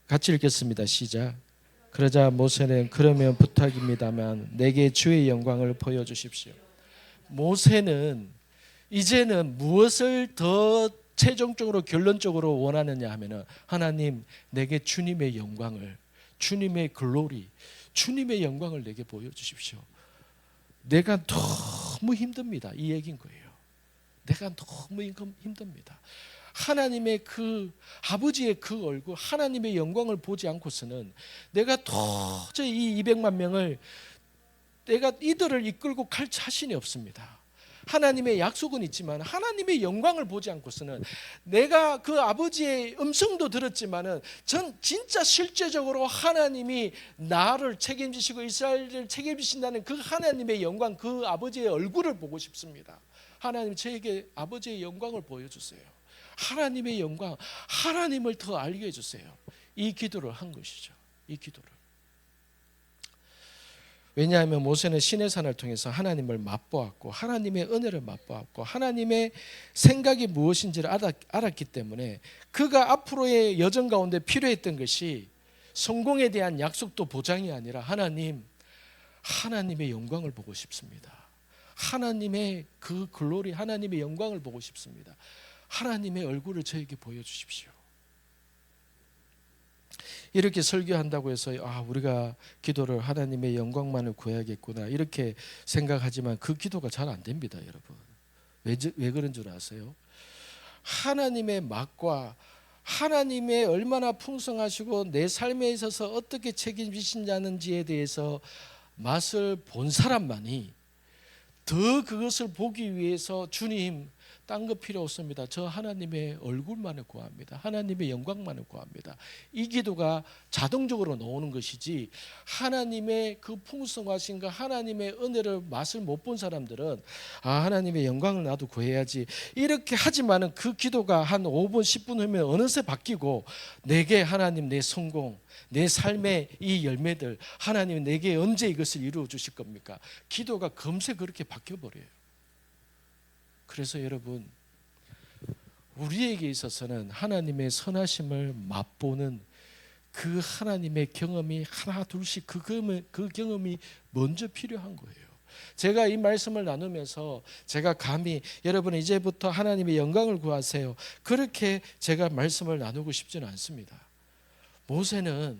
같이 읽겠습니다. 시작. 그러자 모세는 그러면 부탁입니다만 내게 주의 영광을 보여주십시오. 모세는 이제는 무엇을 더 최종적으로 결론적으로 원하느냐 하면은 하나님 내게 주님의 영광을, 주님의 글로리, 주님의 영광을 내게 보여주십시오. 내가 너무 힘듭니다. 이 얘기인 거예요. 내가 너무 힘듭니다. 하나님의 그 아버지의 그 얼굴, 하나님의 영광을 보지 않고서는 내가 도저히 이 200만 명을 내가 이들을 이끌고 갈 자신이 없습니다. 하나님의 약속은 있지만 하나님의 영광을 보지 않고서는 내가 그 아버지의 음성도 들었지만은 전 진짜 실제적으로 하나님이 나를 책임지시고 이스라엘을 책임지신다는 그 하나님의 영광, 그 아버지의 얼굴을 보고 싶습니다. 하나님 저에게 아버지의 영광을 보여주세요. 하나님의 영광, 하나님을 더 알게 해주세요. 이 기도를 한 것이죠. 이 기도를. 왜냐하면 모세는 시내산을 통해서 하나님을 맛보았고 하나님의 은혜를 맛보았고 하나님의 생각이 무엇인지를 알았기 때문에 그가 앞으로의 여정 가운데 필요했던 것이 성공에 대한 약속도 보장이 아니라 하나님의 영광을 보고 싶습니다. 하나님의 그 글로리, 하나님의 영광을 보고 싶습니다. 하나님의 얼굴을 저에게 보여주십시오. 이렇게 설교한다고 해서 우리가 기도를 하나님의 영광만을 구해야겠구나 이렇게 생각하지만 그 기도가 잘 안 됩니다, 여러분. 왜 그런 줄 아세요? 하나님의 맛과 하나님의 얼마나 풍성하시고 내 삶에 있어서 어떻게 책임지신다는지에 대해서 맛을 본 사람만이 더 그것을 보기 위해서 주님 딴 거 필요 없습니다. 저 하나님의 얼굴만을 구합니다. 하나님의 영광만을 구합니다. 이 기도가 자동적으로 나오는 것이지 하나님의 그 풍성하신 그 하나님의 은혜를 맛을 못 본 사람들은 하나님의 영광을 나도 구해야지 이렇게 하지만은 그 기도가 한 5분 10분 후면 어느새 바뀌고 내게 하나님 내 성공 내 삶의 이 열매들 하나님 내게 언제 이것을 이루어 주실 겁니까? 기도가 금세 그렇게 바뀌어버려요. 그래서 여러분 우리에게 있어서는 하나님의 선하심을 맛보는 그 하나님의 경험이 하나 둘씩 그 경험이 먼저 필요한 거예요. 제가 이 말씀을 나누면서 제가 감히 여러분 이제부터 하나님의 영광을 구하세요 그렇게 제가 말씀을 나누고 싶지는 않습니다. 모세는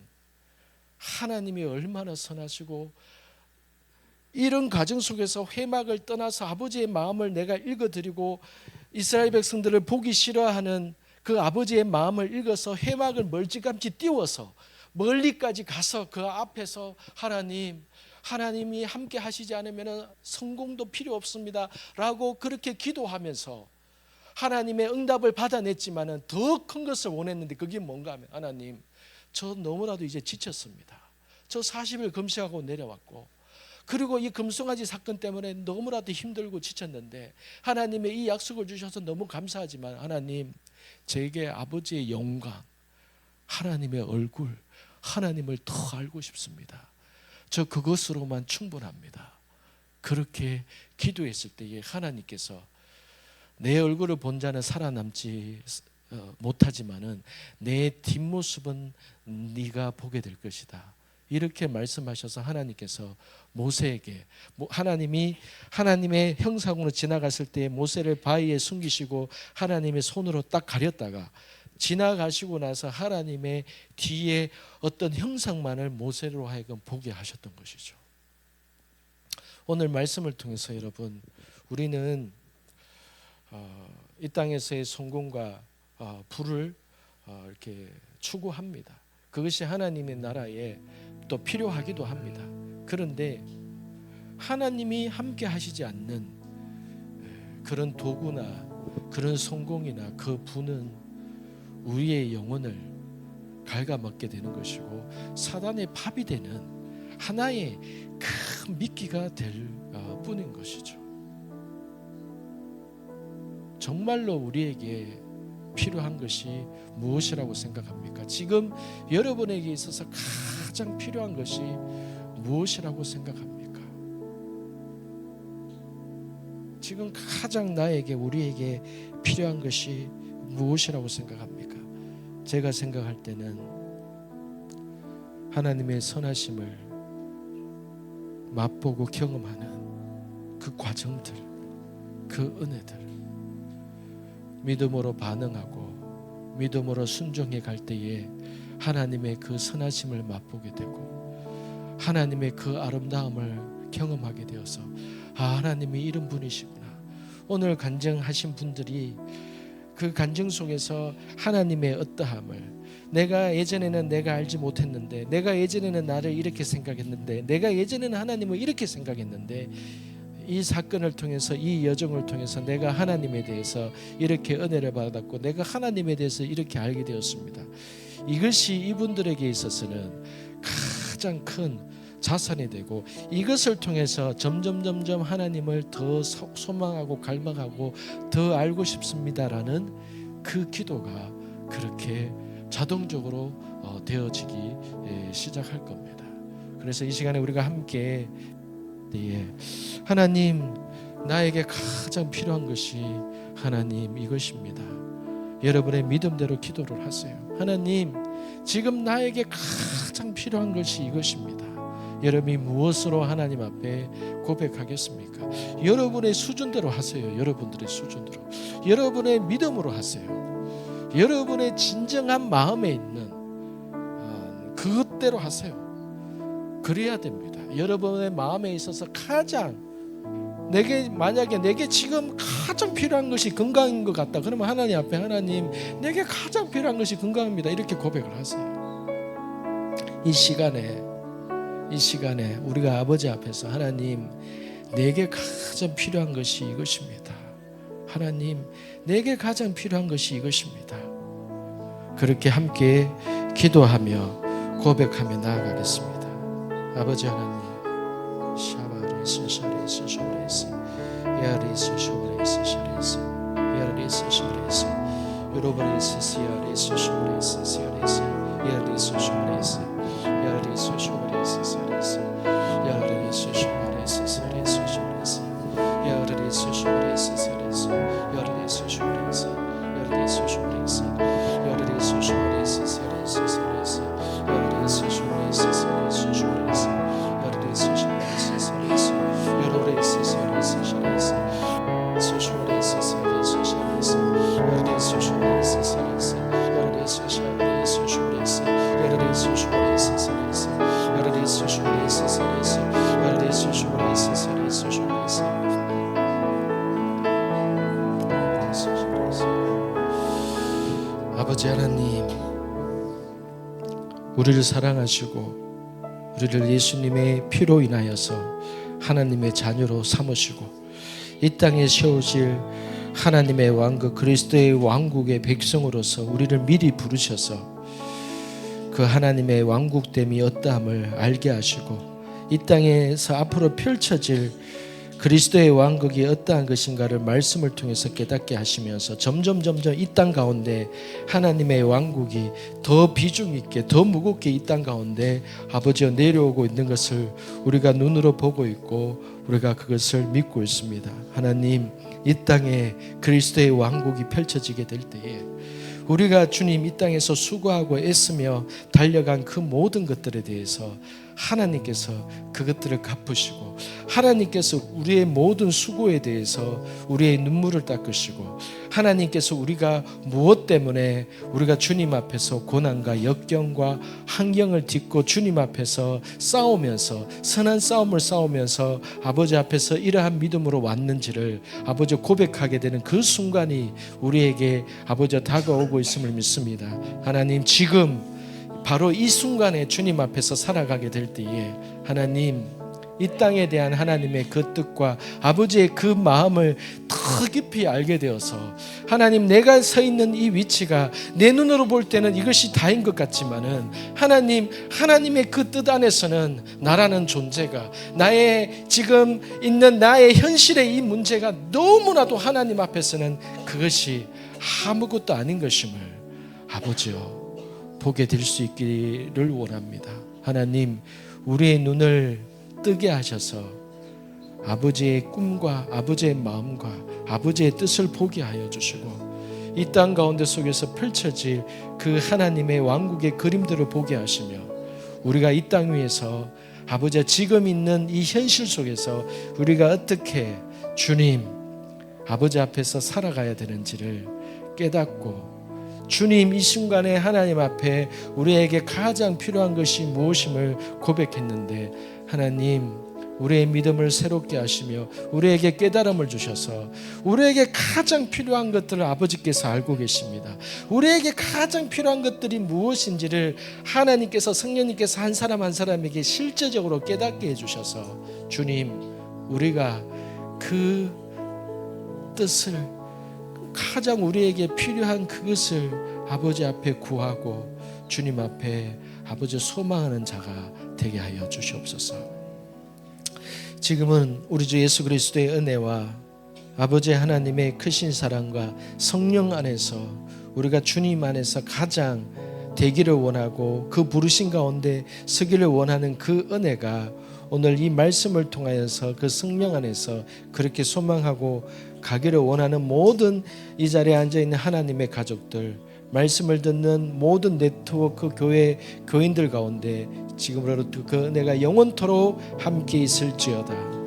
하나님이 얼마나 선하시고 이런 과정 속에서 회막을 떠나서 아버지의 마음을 내가 읽어드리고 이스라엘 백성들을 보기 싫어하는 그 아버지의 마음을 읽어서 회막을 멀찌감치 띄워서 멀리까지 가서 그 앞에서 하나님이 함께 하시지 않으면 성공도 필요 없습니다 라고 그렇게 기도하면서 하나님의 응답을 받아냈지만은 더 큰 것을 원했는데 그게 뭔가 하면 하나님 저 너무나도 이제 지쳤습니다. 저 40일 금식하고 내려왔고 그리고 이 금송아지 사건 때문에 너무나도 힘들고 지쳤는데 하나님의 이 약속을 주셔서 너무 감사하지만 하나님 제게 아버지의 영광 하나님의 얼굴 하나님을 더 알고 싶습니다. 저 그것으로만 충분합니다. 그렇게 기도했을 때에 하나님께서 내 얼굴을 본 자는 살아남지 못하지만은 내 뒷모습은 네가 보게 될 것이다. 이렇게 말씀하셔서 하나님께서 모세에게 하나님이 하나님의 형상으로 지나갔을 때 모세를 바위에 숨기시고 하나님의 손으로 딱 가렸다가 지나가시고 나서 하나님의 뒤에 어떤 형상만을 모세로 하여금 보게 하셨던 것이죠. 오늘 말씀을 통해서 여러분 우리는 이 땅에서의 성공과 부를 이렇게 추구합니다. 그것이 하나님의 나라에 또 필요하기도 합니다. 그런데 하나님이 함께 하시지 않는 그런 도구나 그런 성공이나 그 부는 우리의 영혼을 갉아먹게 되는 것이고 사단의 밥이 되는 하나의 큰 미끼가 될 뿐인 것이죠. 정말로 우리에게 필요한 것이 무엇이라고 생각합니까? 지금 여러분에게 있어서 가장 필요한 것이 무엇이라고 생각합니까? 지금 가장 우리에게 필요한 것이 무엇이라고 생각합니까? 제가 생각할 때는 하나님의 선하심을 맛보고 경험하는 그 과정들, 그 은혜들 믿음으로 반응하고 믿음으로 순종해 갈 때에 하나님의 그 선하심을 맛보게 되고 하나님의 그 아름다움을 경험하게 되어서 하나님이 이런 분이시구나. 오늘 간증하신 분들이 그 간증 속에서 하나님의 어떠함을, 내가 예전에는 내가 알지 못했는데, 내가 예전에는 나를 이렇게 생각했는데, 내가 예전에는 하나님을 이렇게 생각했는데, 이 사건을 통해서, 이 여정을 통해서 내가 하나님에 대해서 이렇게 은혜를 받았고 내가 하나님에 대해서 이렇게 알게 되었습니다. 이것이 이분들에게 있어서는 가장 큰 자산이 되고, 이것을 통해서 점점 하나님을 더 소망하고 갈망하고 더 알고 싶습니다라는 그 기도가 그렇게 자동적으로 되어지기 시작할 겁니다. 그래서 이 시간에 우리가 함께 하나님, 나에게 가장 필요한 것이 하나님 이것입니다. 여러분의 믿음대로 기도를 하세요. 하나님, 지금 나에게 가장 필요한 것이 이것입니다. 여러분이 무엇으로 하나님 앞에 고백하겠습니까? 여러분의 수준대로 하세요. 여러분들의 수준대로, 여러분의 믿음으로 하세요. 여러분의 진정한 마음에 있는 그것대로 하세요. 그래야 됩니다. 여러분의 마음에 있어서 가장, 만약에 내게 지금 가장 필요한 것이 건강인 것 같다, 그러면 하나님 앞에, 하나님, 내게 가장 필요한 것이 건강입니다, 이렇게 고백을 하세요. 이 시간에 우리가 아버지 앞에서, 하나님, 내게 가장 필요한 것이 이것입니다. 하나님, 내게 가장 필요한 것이 이것입니다. 그렇게 함께 기도하며 고백하며 나아가겠습니다. 아버지 하나님, 샤바리스 샤리스 샤리스 야리스 샤리스 샤리스 야리스 샤리스 여러분이스 시아리스 샤리스 시아리스 야리스 샤리스 야리스 샤리스 샤리스 야리스 샤리스 샤리스 샤리스 야리스 샤리스 샤리스 야리스 샤리스 야리스 샤리스 야리스 샤리스 샤리스 샤리스 야리스 샤리스 아버지 하나님, 우리를 사랑하시고 우리를 예수님의 피로 인하여서 하나님의 자녀로 삼으시고 이 땅에 세워질 하나님의 왕국, 그리스도의 왕국의 백성으로서 우리를 미리 부르셔서 그 하나님의 왕국됨이 어떠함을 알게 하시고 이 땅에서 앞으로 펼쳐질 그리스도의 왕국이 어떠한 것인가를 말씀을 통해서 깨닫게 하시면서 점점 이 땅 가운데 하나님의 왕국이 더 비중 있게, 더 무겁게 이 땅 가운데 아버지여 내려오고 있는 것을 우리가 눈으로 보고 있고 우리가 그것을 믿고 있습니다. 하나님, 이 땅에 그리스도의 왕국이 펼쳐지게 될 때에 우리가 주님 이 땅에서 수고하고 애쓰며 달려간 그 모든 것들에 대해서 하나님께서 그것들을 갚으시고 하나님께서 우리의 모든 수고에 대해서 우리의 눈물을 닦으시고 하나님께서 우리가 무엇 때문에 우리가 주님 앞에서 고난과 역경과 환경을 딛고 주님 앞에서 싸우면서 선한 싸움을 싸우면서 아버지 앞에서 이러한 믿음으로 왔는지를 아버지 고백하게 되는 그 순간이 우리에게 아버지 다가오고 있음을 믿습니다. 하나님, 지금 바로 이 순간에 주님 앞에서 살아가게 될 때에 하나님, 이 땅에 대한 하나님의 그 뜻과 아버지의 그 마음을 더 깊이 알게 되어서 하나님, 내가 서 있는 이 위치가 내 눈으로 볼 때는 이것이 다인 것 같지만은 하나님, 하나님의 그 뜻 안에서는 나라는 존재가, 나의 지금 있는 나의 현실의 이 문제가 너무나도 하나님 앞에서는 그것이 아무것도 아닌 것임을 아버지여 보게 될 수 있기를 원합니다. 하나님, 우리의 눈을 뜨게 하셔서 아버지의 꿈과 아버지의 마음과 아버지의 뜻을 보게 하여 주시고 이 땅 가운데 속에서 펼쳐질 그 하나님의 왕국의 그림들을 보게 하시며 우리가 이 땅 위에서 아버지 지금 있는 이 현실 속에서 우리가 어떻게 주님 아버지 앞에서 살아가야 되는지를 깨닫고 주님 이 순간에 하나님 앞에 우리에게 가장 필요한 것이 무엇임을 고백했는데 하나님 우리의 믿음을 새롭게 하시며 우리에게 깨달음을 주셔서 우리에게 가장 필요한 것들을 아버지께서 알고 계십니다. 우리에게 가장 필요한 것들이 무엇인지를 하나님께서 성령님께서 한 사람 한 사람에게 실제적으로 깨닫게 해주셔서 주님 우리가 그 뜻을 가장 우리에게 필요한 그것을 아버지 앞에 구하고 주님 앞에 아버지 소망하는 자가 되게 하여 주시옵소서. 지금은 우리 주 예수 그리스도의 은혜와 아버지 하나님의 크신 사랑과 성령 안에서 우리가 주님 안에서 가장 되기를 원하고 그 부르신 가운데 서기를 원하는 그 은혜가 오늘 이 말씀을 통하여서 그 성령 안에서 그렇게 소망하고 가기를 원하는 모든 이 자리에 앉아있는 하나님의 가족들, 말씀을 듣는 모든 네트워크 교회 교인들 가운데 지금으로부터 그 은혜가 영원토록 함께 있을지어다.